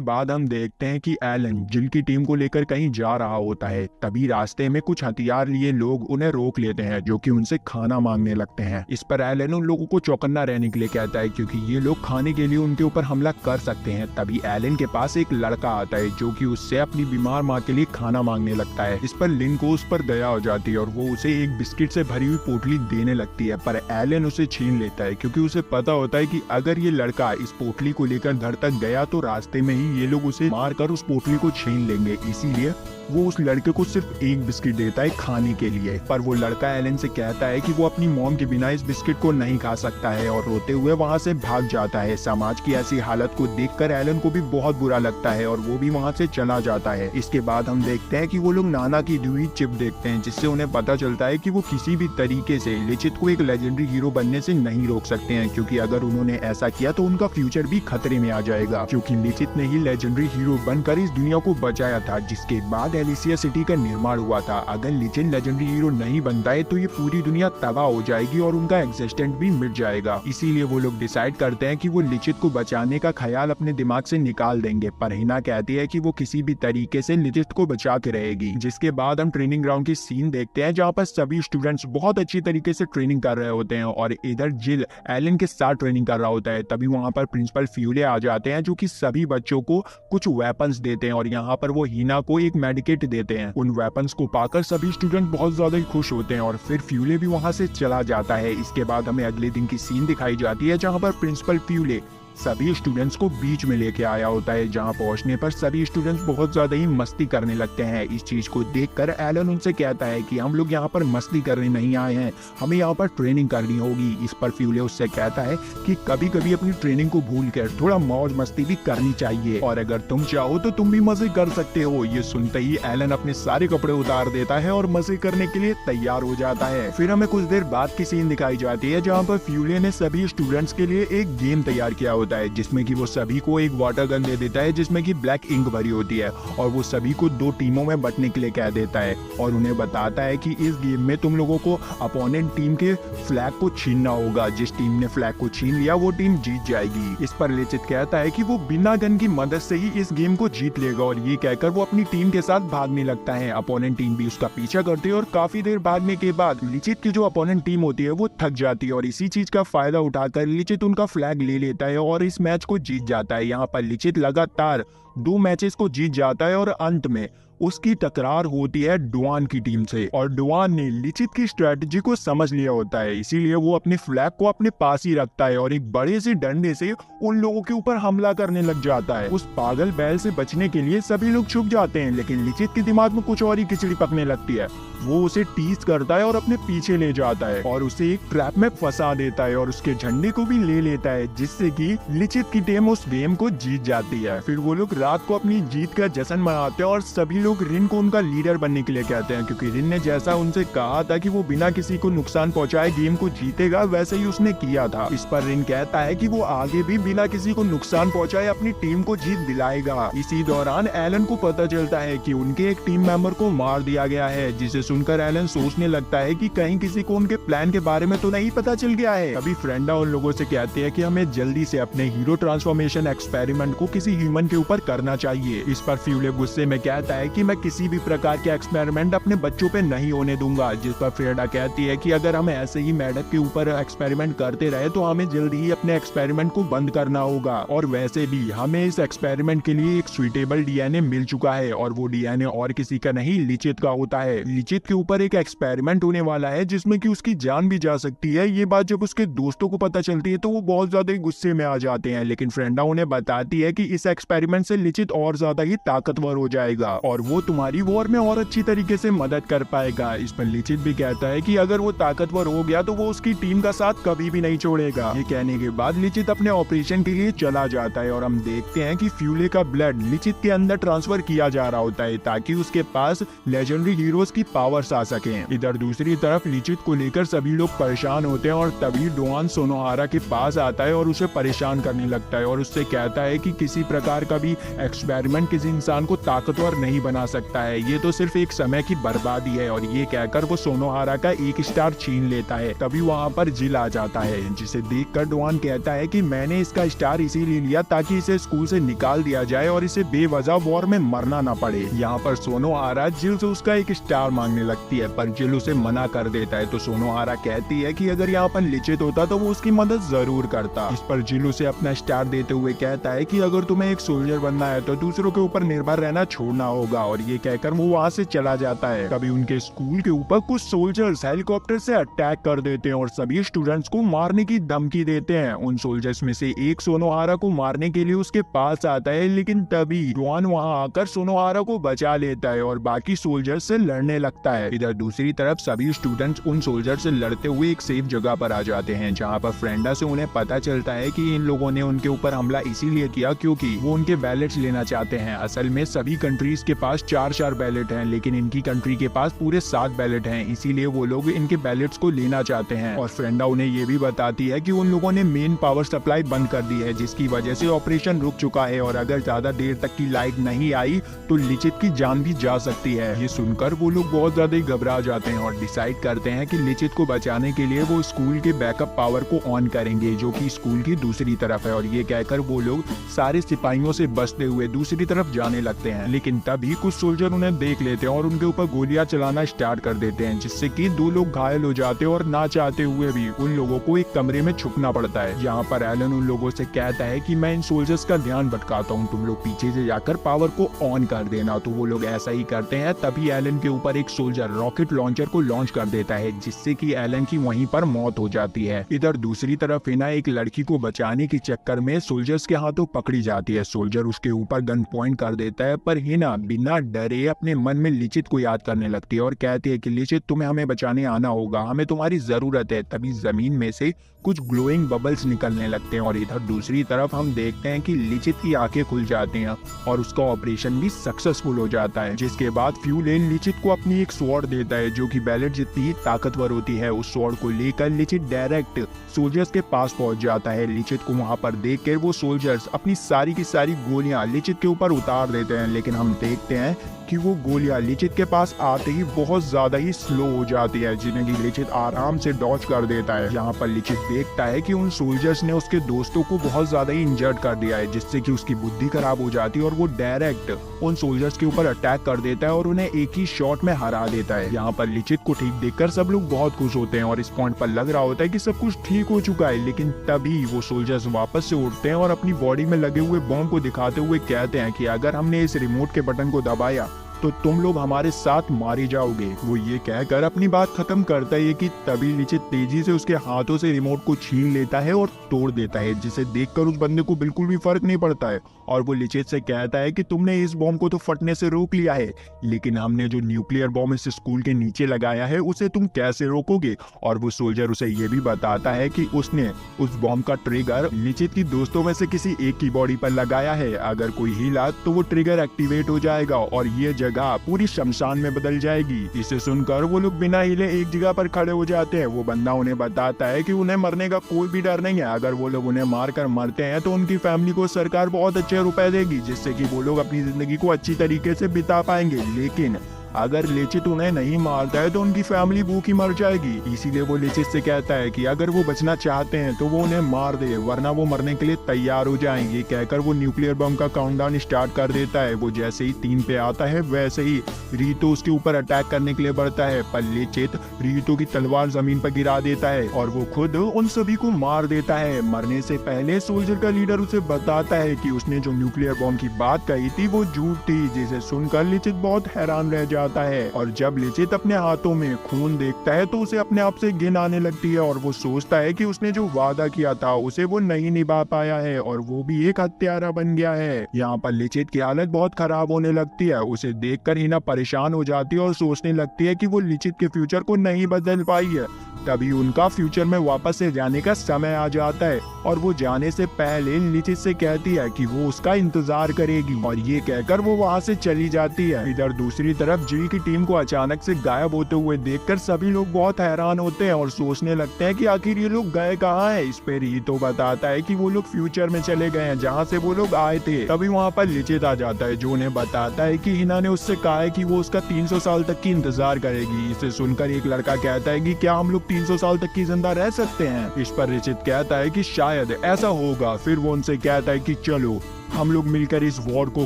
बाद हम देखते हैं कि एलन जिल की टीम को लेकर कहीं जा रहा होता है। तभी रास्ते में कुछ हथियार लिए लोग उन्हें रोक लेते हैं जो कि उनसे खाना मांगने लगते हैं। इस पर एलन उन लोगों को चौकन्ना रहने के लिए कहता है क्योंकि ये लोग खाने के लिए उनके ऊपर हमला कर सकते हैं। तभी एलन के पास एक लड़का आता है जो कि उससे अपनी बीमार माँ के लिए खाना मांगने लगता है। इस पर लिन को उस पर दया हो जाती है और वो उसे एक बिस्किट से भरी हुई पोटली देने लगती है पर एलन उसे छीन लेता है क्योंकि उसे पता होता है कि अगर ये लड़का इस पोटली को लेकर घर तक गया तो रास्ते में ही ये लोग उसे मारकर उस पोटली को छीन लेंगे। इसीलिए वो उस लड़के को सिर्फ एक बिस्किट देता है खाने के लिए। पर वो लड़का एलन से कहता है कि वो अपनी मॉम के बिना इस बिस्किट को नहीं खा सकता है और रोते हुए वहाँ से भाग जाता है। समाज की ऐसी हालत को देखकर एलन को भी बहुत बुरा लगता है और वो भी वहाँ से चला जाता है। इसके बाद हम देखते हैं कि वो लोग नाना की दी हुई चिप देखते हैं जिससे उन्हें पता चलता है कि वो किसी भी तरीके से लिचित को एक लेजेंडरी हीरो बनने से नहीं रोक सकते हैं क्योंकि अगर उन्होंने ऐसा किया तो उनका फ्यूचर भी खतरे में आ जाएगा, क्योंकि लिचित ने ही लेजेंडरी हीरो बनकर इस दुनिया को बचाया था जिसके बाद एलिसिया सिटी का निर्माण हुआ था। अगर लिचित लेजेंडरी हीरो नहीं बनता है तो ये पूरी दुनिया तबाह हो जाएगी और उनका एग्जिस्टेंस भी मिट जाएगा। इसीलिए वो लोग डिसाइड करते हैं कि वो लिचित को बचाने का ख्याल अपने दिमाग से निकाल देंगे। पर हिना कहती है कि वो किसी भी तरीके से लिचित को बचा के रहेगी। जिसके बाद हम ट्रेनिंग ग्राउंड की सीन देखते हैं जहाँ पर सभी स्टूडेंट्स बहुत अच्छी तरीके से ट्रेनिंग कर रहे होते हैं और इधर जिल एलन के साथ ट्रेनिंग कर रहा होता है। तभी वहाँ पर प्रिंसिपल फ्यूले आ जाते हैं जो कि सभी बच्चों को कुछ वेपन्स देते हैं और यहाँ पर वो हिना को एक मेडिकेट देते हैं। उन वेपन्स को पाकर सभी स्टूडेंट बहुत ज्यादा ही खुश होते हैं और फिर फ्यूले भी वहाँ से चला जाता है। इसके बाद हमें अगले दिन की सीन दिखाई जाती है जहाँ पर प्रिंसिपल फ्यूले सभी स्टूडेंट्स को बीच में लेके आया होता है, जहां पहुंचने पर सभी स्टूडेंट्स बहुत ज्यादा ही मस्ती करने लगते हैं। इस चीज को देखकर एलन उनसे कहता है कि हम लोग यहाँ पर मस्ती करने नहीं आए हैं, हमें यहाँ पर ट्रेनिंग करनी होगी। इस पर फ्यूले उससे कहता है कि कभी कभी अपनी ट्रेनिंग को भूलकर थोड़ा मौज मस्ती भी करनी चाहिए और अगर तुम चाहो तो तुम भी मजे कर सकते हो। ये सुनते ही एलन अपने सारे कपड़े उतार देता है और मजे करने के लिए तैयार हो जाता है। फिर हमें कुछ देर बाद की सीन दिखाई जाती है जहाँ पर फ्यूले ने सभी स्टूडेंट्स के लिए एक गेम तैयार किया होता है, जिसमें कि वो सभी को एक वाटर गन दे देता है जिसमें कि ब्लैक इंक भरी होती है, और वो सभी को 2 टीमों में बंटने के लिए कह देता है और उन्हें बताता है कि इस गेम में तुम लोगों को अपोनेंट टीम के फ्लैग को छीनना होगा। जिस टीम ने फ्लैग को छीन लिया वो टीम जीत जाएगी। इस पर लिचित कहता है कि वो बिना गन की मदद से ही इस गेम को जीत लेगा, और ये कहकर वो अपनी टीम के साथ भागने लगता है। अपोनेंट टीम भी उसका पीछा करती है और काफी देर भागने के बाद लिचित की जो अपोनेंट टीम होती है वो थक जाती है, और इसी चीज का फायदा उठाकर लिचित उनका फ्लैग ले लेता है और इस मैच को जीत जाता है। यहाँ पर लिचित लगातार 2 मैचेस को जीत जाता है और अंत में उसकी टकरार होती है डुआन की टीम से, और डुआन ने लिचित की स्ट्रेटजी को समझ लिया होता है, इसीलिए वो अपने फ्लैग को अपने पास ही रखता है और एक बड़े से डंडे से उन लोगों के ऊपर हमला करने लग जाता है। उस पागल बैल से बचने के लिए सभी लोग छुप जाते हैं, लेकिन लिचित के दिमाग में कुछ और ही खिचड़ी पकने लगती है। वो उसे टीज करता है और अपने पीछे ले जाता है और उसे एक ट्रैप में फंसा देता है और उसके झंडे को भी ले लेता है, जिससे कि लिचित की टीम उस गेम को जीत जाती है। फिर वो लोग रात को अपनी जीत का जश्न मनाते हैं और सभी लोग रिन को उनका लीडर बनने के लिए कहते हैं, क्योंकि रिन ने जैसा उनसे कहा था कि वो बिना किसी को नुकसान पहुंचाए गेम को जीतेगा, वैसे ही उसने किया था। इस पर रिन कहता है कि वो आगे भी बिना किसी को नुकसान पहुंचाए अपनी टीम को जीत दिलाएगा। इसी दौरान एलन को पता चलता है कि उनके एक टीम मेंबर को मार दिया गया है, जिसे सुनकर एलन सोचने लगता है कि कहीं किसी को उनके प्लान के बारे में तो नहीं पता चल गया है। अभी फ्रेंडा उन लोगों से कहती है कि हमें जल्दी से अपने हीरो ट्रांसफॉर्मेशन एक्सपेरिमेंट को किसी ह्यूमन के ऊपर करना चाहिए। इस पर फ्यूले गुस्से में कहता है कि मैं किसी भी प्रकार के एक्सपेरिमेंट अपने बच्चों पे नहीं होने दूंगा। जिस पर फ्रेडा कहती है कि अगर हम ऐसे ही मेढक के ऊपर एक्सपेरिमेंट करते रहे तो हमें जल्दी ही अपने एक्सपेरिमेंट को बंद करना होगा, और वैसे भी हमें इस एक्सपेरिमेंट के लिए एक सुइटेबल डीएनए मिल चुका है, और वो डीएनए और किसी का नहीं लिचित का होता है। लिचित के ऊपर एक एक्सपेरिमेंट होने वाला है जिसमें कि उसकी जान भी जा सकती है। ये बात जब उसके दोस्तों को पता चलती है तो वो बहुत ज्यादा गुस्से में आ जाते हैं, लेकिन फ्रेंडा उन्हें बताती है कि इस एक्सपेरिमेंट से लिचित और ज्यादा ही ताकतवर हो जाएगा और वो तुम्हारी वॉर में और अच्छी तरीके से मदद कर पाएगा। इस पर लिचित भी कहता है कि अगर वो ताकतवर हो गया तो वो उसकी टीम का साथ कभी भी नहीं छोड़ेगा। ये कहने के बाद लिचित अपने ऑपरेशन के लिए चला जाता है और हम देखते हैं कि फ्यूले का ब्लड लिचित के अंदर ट्रांसफर किया जा रहा होता है ताकि उसके पास लेजेंडरी हीरोज की पावर्स आ सके। इधर दूसरी तरफ लिचित को लेकर सभी लोग परेशान होते हैं और तभी डुआन सोनोहारा के पास आता है और उसे परेशान करने लगता है और उससे कहता है कि किसी प्रकार का भी एक्सपेरिमेंट किसी इंसान को ताकतवर नहीं बना सकता है, ये तो सिर्फ एक समय की बर्बादी है। और ये कहकर वो सोनोहारा का एक स्टार छीन लेता है। तभी वहाँ पर जिल आ जाता है, जिसे देखकर डुआन कहता है कि मैंने इसका स्टार इसीलिए लिया ताकि इसे स्कूल से निकाल दिया जाए और इसे बेवजह वॉर में मरना ना पड़े। यहाँ पर सोनोहारा जिल से उसका एक स्टार मांगने लगती है, पर जिल उसे मना कर देता है। तो सोनोहारा कहती है कि अगर यहाँ पर लिचित होता तो वो उसकी मदद जरूर करता। इस पर जिल उसे अपना स्टार देते हुए कहता है कि अगर तुम्हें एक सोल्जर बनना है तो दूसरों के ऊपर निर्भर रहना छोड़ना होगा, और ये कहकर वो वहाँ से चला जाता है। तभी उनके स्कूल के ऊपर कुछ सोल्जर्स हेलीकॉप्टर से अटैक कर देते हैं और सभी स्टूडेंट्स को मारने की धमकी देते हैं। उन सोल्जर्स में से एक सोनोहारा को मारने के लिए उसके पास आता है, लेकिन तभी डुआन वहाँ आकर सोनोहारा को बचा लेता है और बाकी सोल्जर्स से लड़ने लगता है। इधर दूसरी तरफ सभी स्टूडेंट्स उन सोल्जर से लड़ते हुए एक सेफ जगह पर आ जाते हैं, जहाँ पर फ्रेंडा से उन्हें पता चलता है कि इन लोगों ने उनके ऊपर हमला इसीलिए किया क्योंकि वो उनके बैलेट्स लेना चाहते हैं। असल में सभी कंट्रीज के पास 4-4 बैलेट हैं, लेकिन इनकी कंट्री के पास पूरे 7 बैलेट हैं, इसीलिए वो लोग इनके बैलेट्स को लेना चाहते हैं। और फ्रेंडा उन्हें ये भी बताती है कि उन लोगों ने मेन पावर सप्लाई बंद कर दी है, जिसकी वजह से ऑपरेशन रुक चुका है और अगर ज्यादा देर तक की लाइट नहीं आई तो लिचित की जान भी जा सकती है। ये सुनकर वो लोग बहुत ज्यादा घबरा जाते हैं और डिसाइड करते हैं कि लिचित को बचाने के लिए वो स्कूल के बैकअप पावर को ऑन करेंगे, जो कि स्कूल की दूसरी तरफ है। और ये कहकर वो लोग सारे सिपाहियों से बचते हुए दूसरी तरफ जाने लगते हैं, लेकिन तभी कुछ सोल्जर उन्हें देख लेते हैं और उनके ऊपर गोलियां चलाना स्टार्ट कर देते हैं, जिससे कि 2 लोग घायल हो जाते हैं और ना चाहते हुए भी उन लोगों को एक कमरे में छुपना पड़ता है। यहाँ पर एलन उन लोगों से कहता है कि मैं इन सोल्जर्स का ध्यान भटकाता हूँ, तुम लोग पीछे से जाकर पावर को ऑन कर देना। तो वो लोग ऐसा ही करते हैं। तभी एलन के ऊपर एक सोल्जर रॉकेट लॉन्चर को लॉन्च कर देता है, जिससे कि एलन की वहीं पर मौत हो जाती है। इधर दूसरी तरफ हिना एक लड़की को बचाने के चक्कर में सोल्जर्स के हाथों पकड़ी जाती है। सोल्जर उसके ऊपर गन पॉइंट कर देता है, पर हिना बिना बिना डरे अपने मन में लिचित को याद करने लगती है और कहती है कि लिचित, तुम्हें हमें बचाने आना होगा, हमें तुम्हारी जरूरत है। तभी जमीन में से कुछ ग्लोइंग बबल्स निकलने लगते हैं और इधर दूसरी तरफ हम देखते हैं कि लिचित की आंखें खुल जाती हैं और उसका ऑपरेशन भी सक्सेसफुल हो जाता है। जिसके बाद फ्यूलेन लिचित को अपनी एक स्वॉर्ड देता है जो कि बैलेट जितनी ही ताकतवर होती है। उस स्वॉर्ड को लेकर लिचित डायरेक्ट सोल्जर्स के पास पहुंच जाता है। लिचित को वहां पर देखकर वो सोल्जर्स अपनी सारी की सारी गोलियां लिचित के ऊपर उतार देते हैं, लेकिन हम देखते हैं कि वो गोलियां लिचित के पास आते ही बहुत ज्यादा ही स्लो हो जाती है, जिन्हें कि लिचित आराम से डॉज कर देता है। यहाँ पर लिचित देखता है कि उन सोल्जर्स ने उसके दोस्तों को बहुत ज्यादा ही इंजर्ड कर दिया है, जिससे कि उसकी बुद्धि खराब हो जाती है और वो डायरेक्ट उन सोल्जर्स के ऊपर अटैक कर देता है और उन्हें एक ही शॉट में हरा देता है। यहाँ पर लिचित को ठीक देखकर सब लोग बहुत खुश होते हैं और इस पॉइंट पर लग रहा होता है कि सब कुछ ठीक हो चुका है, लेकिन तभी वो सोल्जर्स वापस से उठते हैं और अपनी बॉडी में लगे हुए बॉम्ब को दिखाते हुए कहते हैं कि अगर हमने इस रिमोट के बटन को दबाया तो तुम लोग हमारे साथ मारे जाओगे। वो ये कहकर अपनी बात खत्म करता है कि तभी लिचित तेजी से उसके हाथों से रिमोट को छीन लेता है और तोड़ देता है, जिसे देखकर उस बंदे को बिल्कुल भी फर्क नहीं पड़ता है और वो लिचित से कहता है कि तुमने इस बॉम्ब को तो फटने से रोक लिया है, लेकिन हमने जो न्यूक्लियर बॉम्ब इस स्कूल के नीचे लगाया है उसे तुम कैसे रोकोगे। और वो सोल्जर उसे ये भी बताता है कि उसने उस बॉम्ब का ट्रिगर लिचित की दोस्तों में से किसी एक की बॉडी पर लगाया है। अगर कोई हिला तो वो ट्रिगर एक्टिवेट हो जाएगा और ये जगह पूरी शमशान में बदल जाएगी। इसे सुनकर वो लोग बिना हिले एक जगह पर खड़े हो जाते हैं। वो बंदा उन्हें बताता है कि उन्हें मरने का कोई भी डर नहीं है, अगर वो लोग उन्हें मारकर मरते हैं तो उनकी फैमिली को सरकार बहुत अच्छे रुपए देगी, जिससे कि वो लोग अपनी जिंदगी को अच्छी तरीके से बिता पाएंगे। लेकिन अगर लिचित उन्हें नहीं मारता है तो उनकी फैमिली भूखी मर जाएगी। इसीलिए वो लिचित से कहता है कि अगर वो बचना चाहते हैं तो वो उन्हें मार दे, वरना वो मरने के लिए तैयार हो जाएंगे। कहकर वो न्यूक्लियर बम का काउंटडाउन स्टार्ट कर देता है। वो जैसे ही 3 पे आता है वैसे ही रीतो उसके ऊपर अटैक करने के लिए बढ़ता है, पर लिचित रीतो की तलवार जमीन पर गिरा देता है और वो खुद उन सभी को मार देता है। मरने से पहले सोल्जर का लीडर उसे बताता है कि उसने जो न्यूक्लियर बम की बात कही थी वो झूठ थी, जिसे सुनकर लिचित बहुत हैरान रह जाता है। और जब लिचित अपने हाथों में खून देखता है तो उसे अपने आप से घिन आने लगती है और वो सोचता है कि उसने जो वादा किया था उसे वो नहीं निभा पाया है और वो भी एक हत्यारा बन गया है। यहाँ पर लिचित की हालत बहुत खराब होने लगती है। उसे देखकर हिना परेशान हो जाती है और सोचने लगती है कि वो लिचित के फ्यूचर को नहीं बदल पाई है। तभी उनका फ्यूचर में वापस से जाने का समय आ जाता है और वो जाने से पहले लिचित से कहती है कि वो उसका इंतजार करेगी और ये कहकर वो वहाँ से चली जाती है। इधर दूसरी तरफ जी की टीम को अचानक से गायब होते हुए देखकर सभी लोग बहुत हैरान होते हैं और सोचने लगते हैं कि आखिर ये लोग गए कहाँ हैं। इस पे रीतो बताता है कि वो लोग फ्यूचर में चले गए हैं जहाँ से वो लोग आए थे। तभी वहाँ पर लिचित आ जाता है जो उन्हें बताता है कि हिना ने उससे कहा है कि वो उसका 300 साल तक की इंतजार करेगी। इसे सुनकर एक लड़का कहता है कि क्या हम लोग 300 साल तक की जिंदा रह सकते हैं। इस पर लिचित कहता है कि शायद ऐसा होगा। फिर वो उनसे कहता है कि चलो हम लोग मिलकर इस वॉर को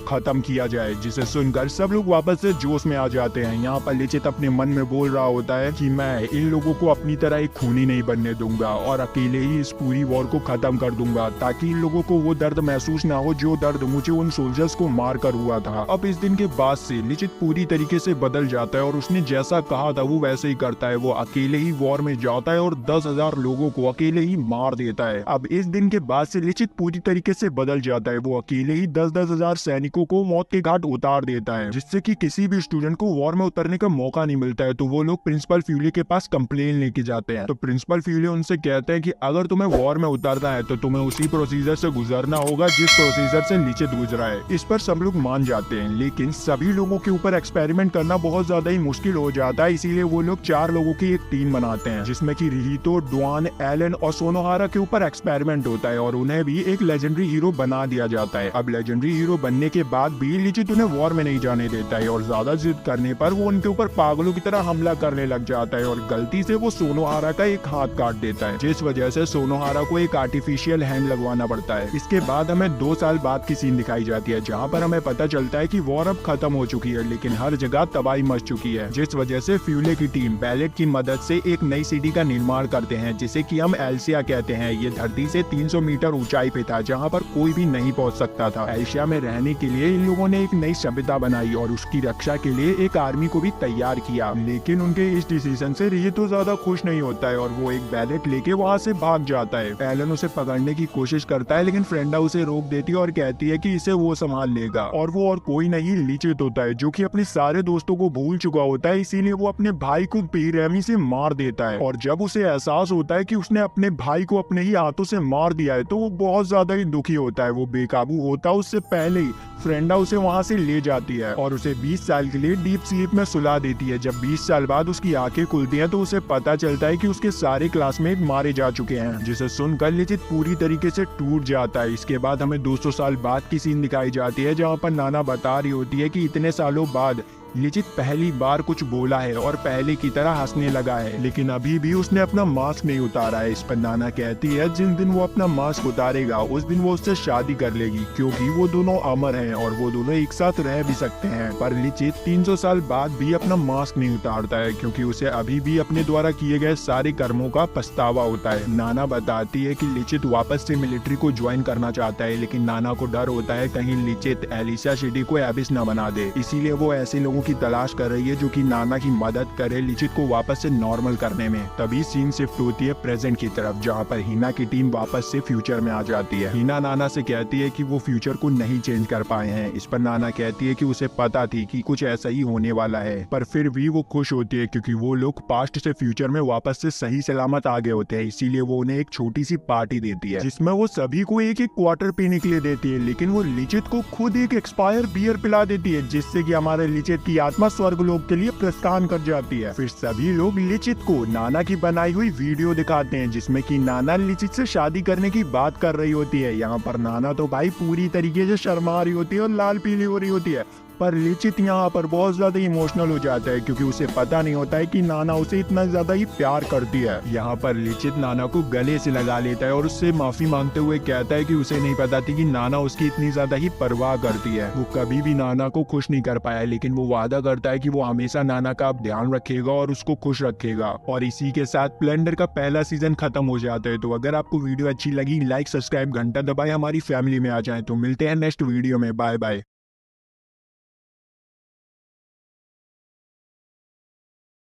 खत्म किया जाए, जिसे सुनकर सब लोग वापस से जोश में आ जाते हैं। यहाँ पर लिचित अपने मन में बोल रहा होता है कि मैं इन लोगों को अपनी तरह एक खूनी नहीं बनने दूंगा और अकेले ही इस पूरी वॉर को खत्म कर दूंगा, ताकि इन लोगों को वो दर्द महसूस ना हो जो दर्द मुझे उन सोल्जर्स को मार कर हुआ था। अब इस दिन के बाद से लिचित पूरी तरीके से बदल जाता है और उसने जैसा कहा था वो वैसे ही करता है। वो अकेले ही वॉर में जाता है और 10,000 लोगों को अकेले ही मार देता है। अब इस दिन के बाद से लिचित पूरी तरीके से बदल जाता है। वो अकेले ही 10,000 सैनिकों को मौत के घाट उतार देता है, जिससे कि किसी भी स्टूडेंट को वॉर में उतरने का मौका नहीं मिलता है। तो वो लोग प्रिंसिपल फ्यूले के पास कंप्लेन लेके जाते हैं। तो प्रिंसिपल फ्यूले उनसे कहते हैं कि अगर तुम्हें वॉर में उतरना है तो तुम्हें उसी प्रोसीजर से गुजरना होगा जिस प्रोसीजर से लिचित गुजरा है। इस पर सब लोग मान जाते हैं, लेकिन सभी लोगों के ऊपर एक्सपेरिमेंट करना बहुत ज्यादा ही मुश्किल हो जाता है। इसीलिए वो लोग 4 लोगों की एक टीम बनाते हैं, जिसमें कि रिहितो, डुआन, एलन और सोनोहारा के ऊपर एक्सपेरिमेंट होता है और उन्हें भी एक लेजेंडरी हीरो बना दिया जाता है। अब लेजेंडरी हीरो बनने के बाद भी लिचित उन्हें वॉर में नहीं जाने देता है और ज्यादा जिद करने पर वो उनके ऊपर पागलों की तरह हमला करने लग जाता है और गलती से वो सोनोहारा का एक हाथ काट देता है, जिस वजह से सोनोहारा को एक आर्टिफिशियल हैंड लगवाना पड़ता है। इसके बाद हमें 2 साल बाद की सीन दिखाई जाती है, जहाँ पर हमें पता चलता है कि वॉर अब खत्म हो चुकी है, लेकिन हर जगह तबाही मच चुकी है, जिस वजह से फ्यूले की टीम बैलेट की मदद से एक नई सिटी का निर्माण करते हैं, जिसे कि हम एल्सिया कहते हैं। ये धरती से 300 मीटर ऊंचाई पे था, जहाँ पर कोई भी नहीं पहुँच सकता सकता था। एशिया में रहने के लिए इन लोगों ने एक नई सभ्यता बनाई और उसकी रक्षा के लिए एक आर्मी को भी तैयार किया। लेकिन उनके इस डिसीजन से रिहितो ज्यादा खुश नहीं होता है और वो एक बैलेट लेके वहाँ से भाग जाता है। एलन उसे पकड़ने की कोशिश करता है लेकिन फ्रेंडा उसे रोक देती है और कहती है कि इसे वो संभाल लेगा। और वो और कोई नहीं लिचित होता है जो कि अपने सारे दोस्तों को भूल चुका होता है, इसीलिए वो अपने भाई को बेरहमी से मार देता है। और जब उसे एहसास होता है कि उसने अपने भाई को अपने ही हाथों से मार दिया है तो वो बहुत ज्यादा ही दुखी होता है। वो बेकाबू होता है उससे पहले ही फ्रेंडा उसे वहाँ से ले जाती है और उसे 20 साल के लिए डीप स्लीप में सुला देती है। जब 20 साल बाद उसकी आंखें खुलती हैं तो उसे पता चलता है कि उसके सारे क्लासमेट मारे जा चुके हैं, जिसे सुनकर लिचित पूरी तरीके से टूट जाता है। इसके बाद हमें 200 साल बाद की सीन दिखाई जाती है जहाँ पर नाना बता रही होती है कि इतने सालों बाद लिचित पहली बार कुछ बोला है और पहले की तरह हंसने लगा है, लेकिन अभी भी उसने अपना मास्क नहीं उतारा है। इस पर नाना कहती है जिस दिन वो अपना मास्क उतारेगा उस दिन वो उससे शादी कर लेगी, क्योंकि वो दोनों अमर हैं और वो दोनों एक साथ रह भी सकते हैं। पर लिचित 300 साल बाद भी अपना मास्क नहीं उतारता है क्योंकि उसे अभी भी अपने द्वारा किए गए सारे कर्मों का पछतावा होता है। नाना बताती है कि लिचित वापस से मिलिट्री को ज्वाइन करना चाहता है, लेकिन नाना को डर होता है कहीं लिचित एलिसा सिटी को एबिस न बना दे, इसीलिए वो ऐसे लोगों की तलाश कर रही है जो कि नाना की मदद करे लिचित को वापस से नॉर्मल करने में। तभी सीन शिफ्ट होती है प्रेजेंट की तरफ जहाँ पर हिना की टीम वापस से फ्यूचर में आ जाती है। हिना नाना से कहती है कि वो फ्यूचर को नहीं चेंज कर पाए हैं। इस पर नाना कहती है कि उसे पता थी कि कुछ ऐसा ही होने वाला है, पर फिर भी वो खुश होती है क्योंकि वो लोग पास्ट से फ्यूचर में वापस से सही सलामत आ गए होते हैं। इसीलिए वो उन्हें एक छोटी सी पार्टी देती है जिसमें वो सभी को एक एक क्वार्टर पीने के लिए देती है, लेकिन वो लिचित को खुद एक एक्सपायर बियर पिला देती है जिससे कि हमारे लिचित की आत्मा स्वर्ग लोक के लिए प्रस्थान कर जाती है। फिर सभी लोग लिचित को नाना की बनाई हुई वीडियो दिखाते हैं जिसमें कि नाना लिचित से शादी करने की बात कर रही होती है। यहाँ पर नाना तो भाई पूरी तरीके से शर्मा रही होती है और लाल पीली हो रही होती है, पर लिचित यहाँ पर बहुत ज्यादा इमोशनल हो जाता है क्योंकि उसे पता नहीं होता है कि नाना उसे इतना ज्यादा ही प्यार करती है। यहाँ पर लिचित नाना को गले से लगा लेता है और उससे माफी मांगते हुए कहता है कि उसे नहीं पता थी कि नाना उसकी इतनी ज्यादा ही परवाह करती है। वो कभी भी नाना को खुश नहीं कर पाया, लेकिन वो वादा करता है कि वो हमेशा नाना का ध्यान रखेगा और उसको खुश रखेगा। और इसी के साथ स्प्लेंडर का पहला सीजन खत्म हो जाता है। तो अगर आपको वीडियो अच्छी लगी लाइक सब्सक्राइब घंटा दबाए हमारी फैमिली में आ जाए। तो मिलते हैं नेक्स्ट वीडियो में, बाय बाय।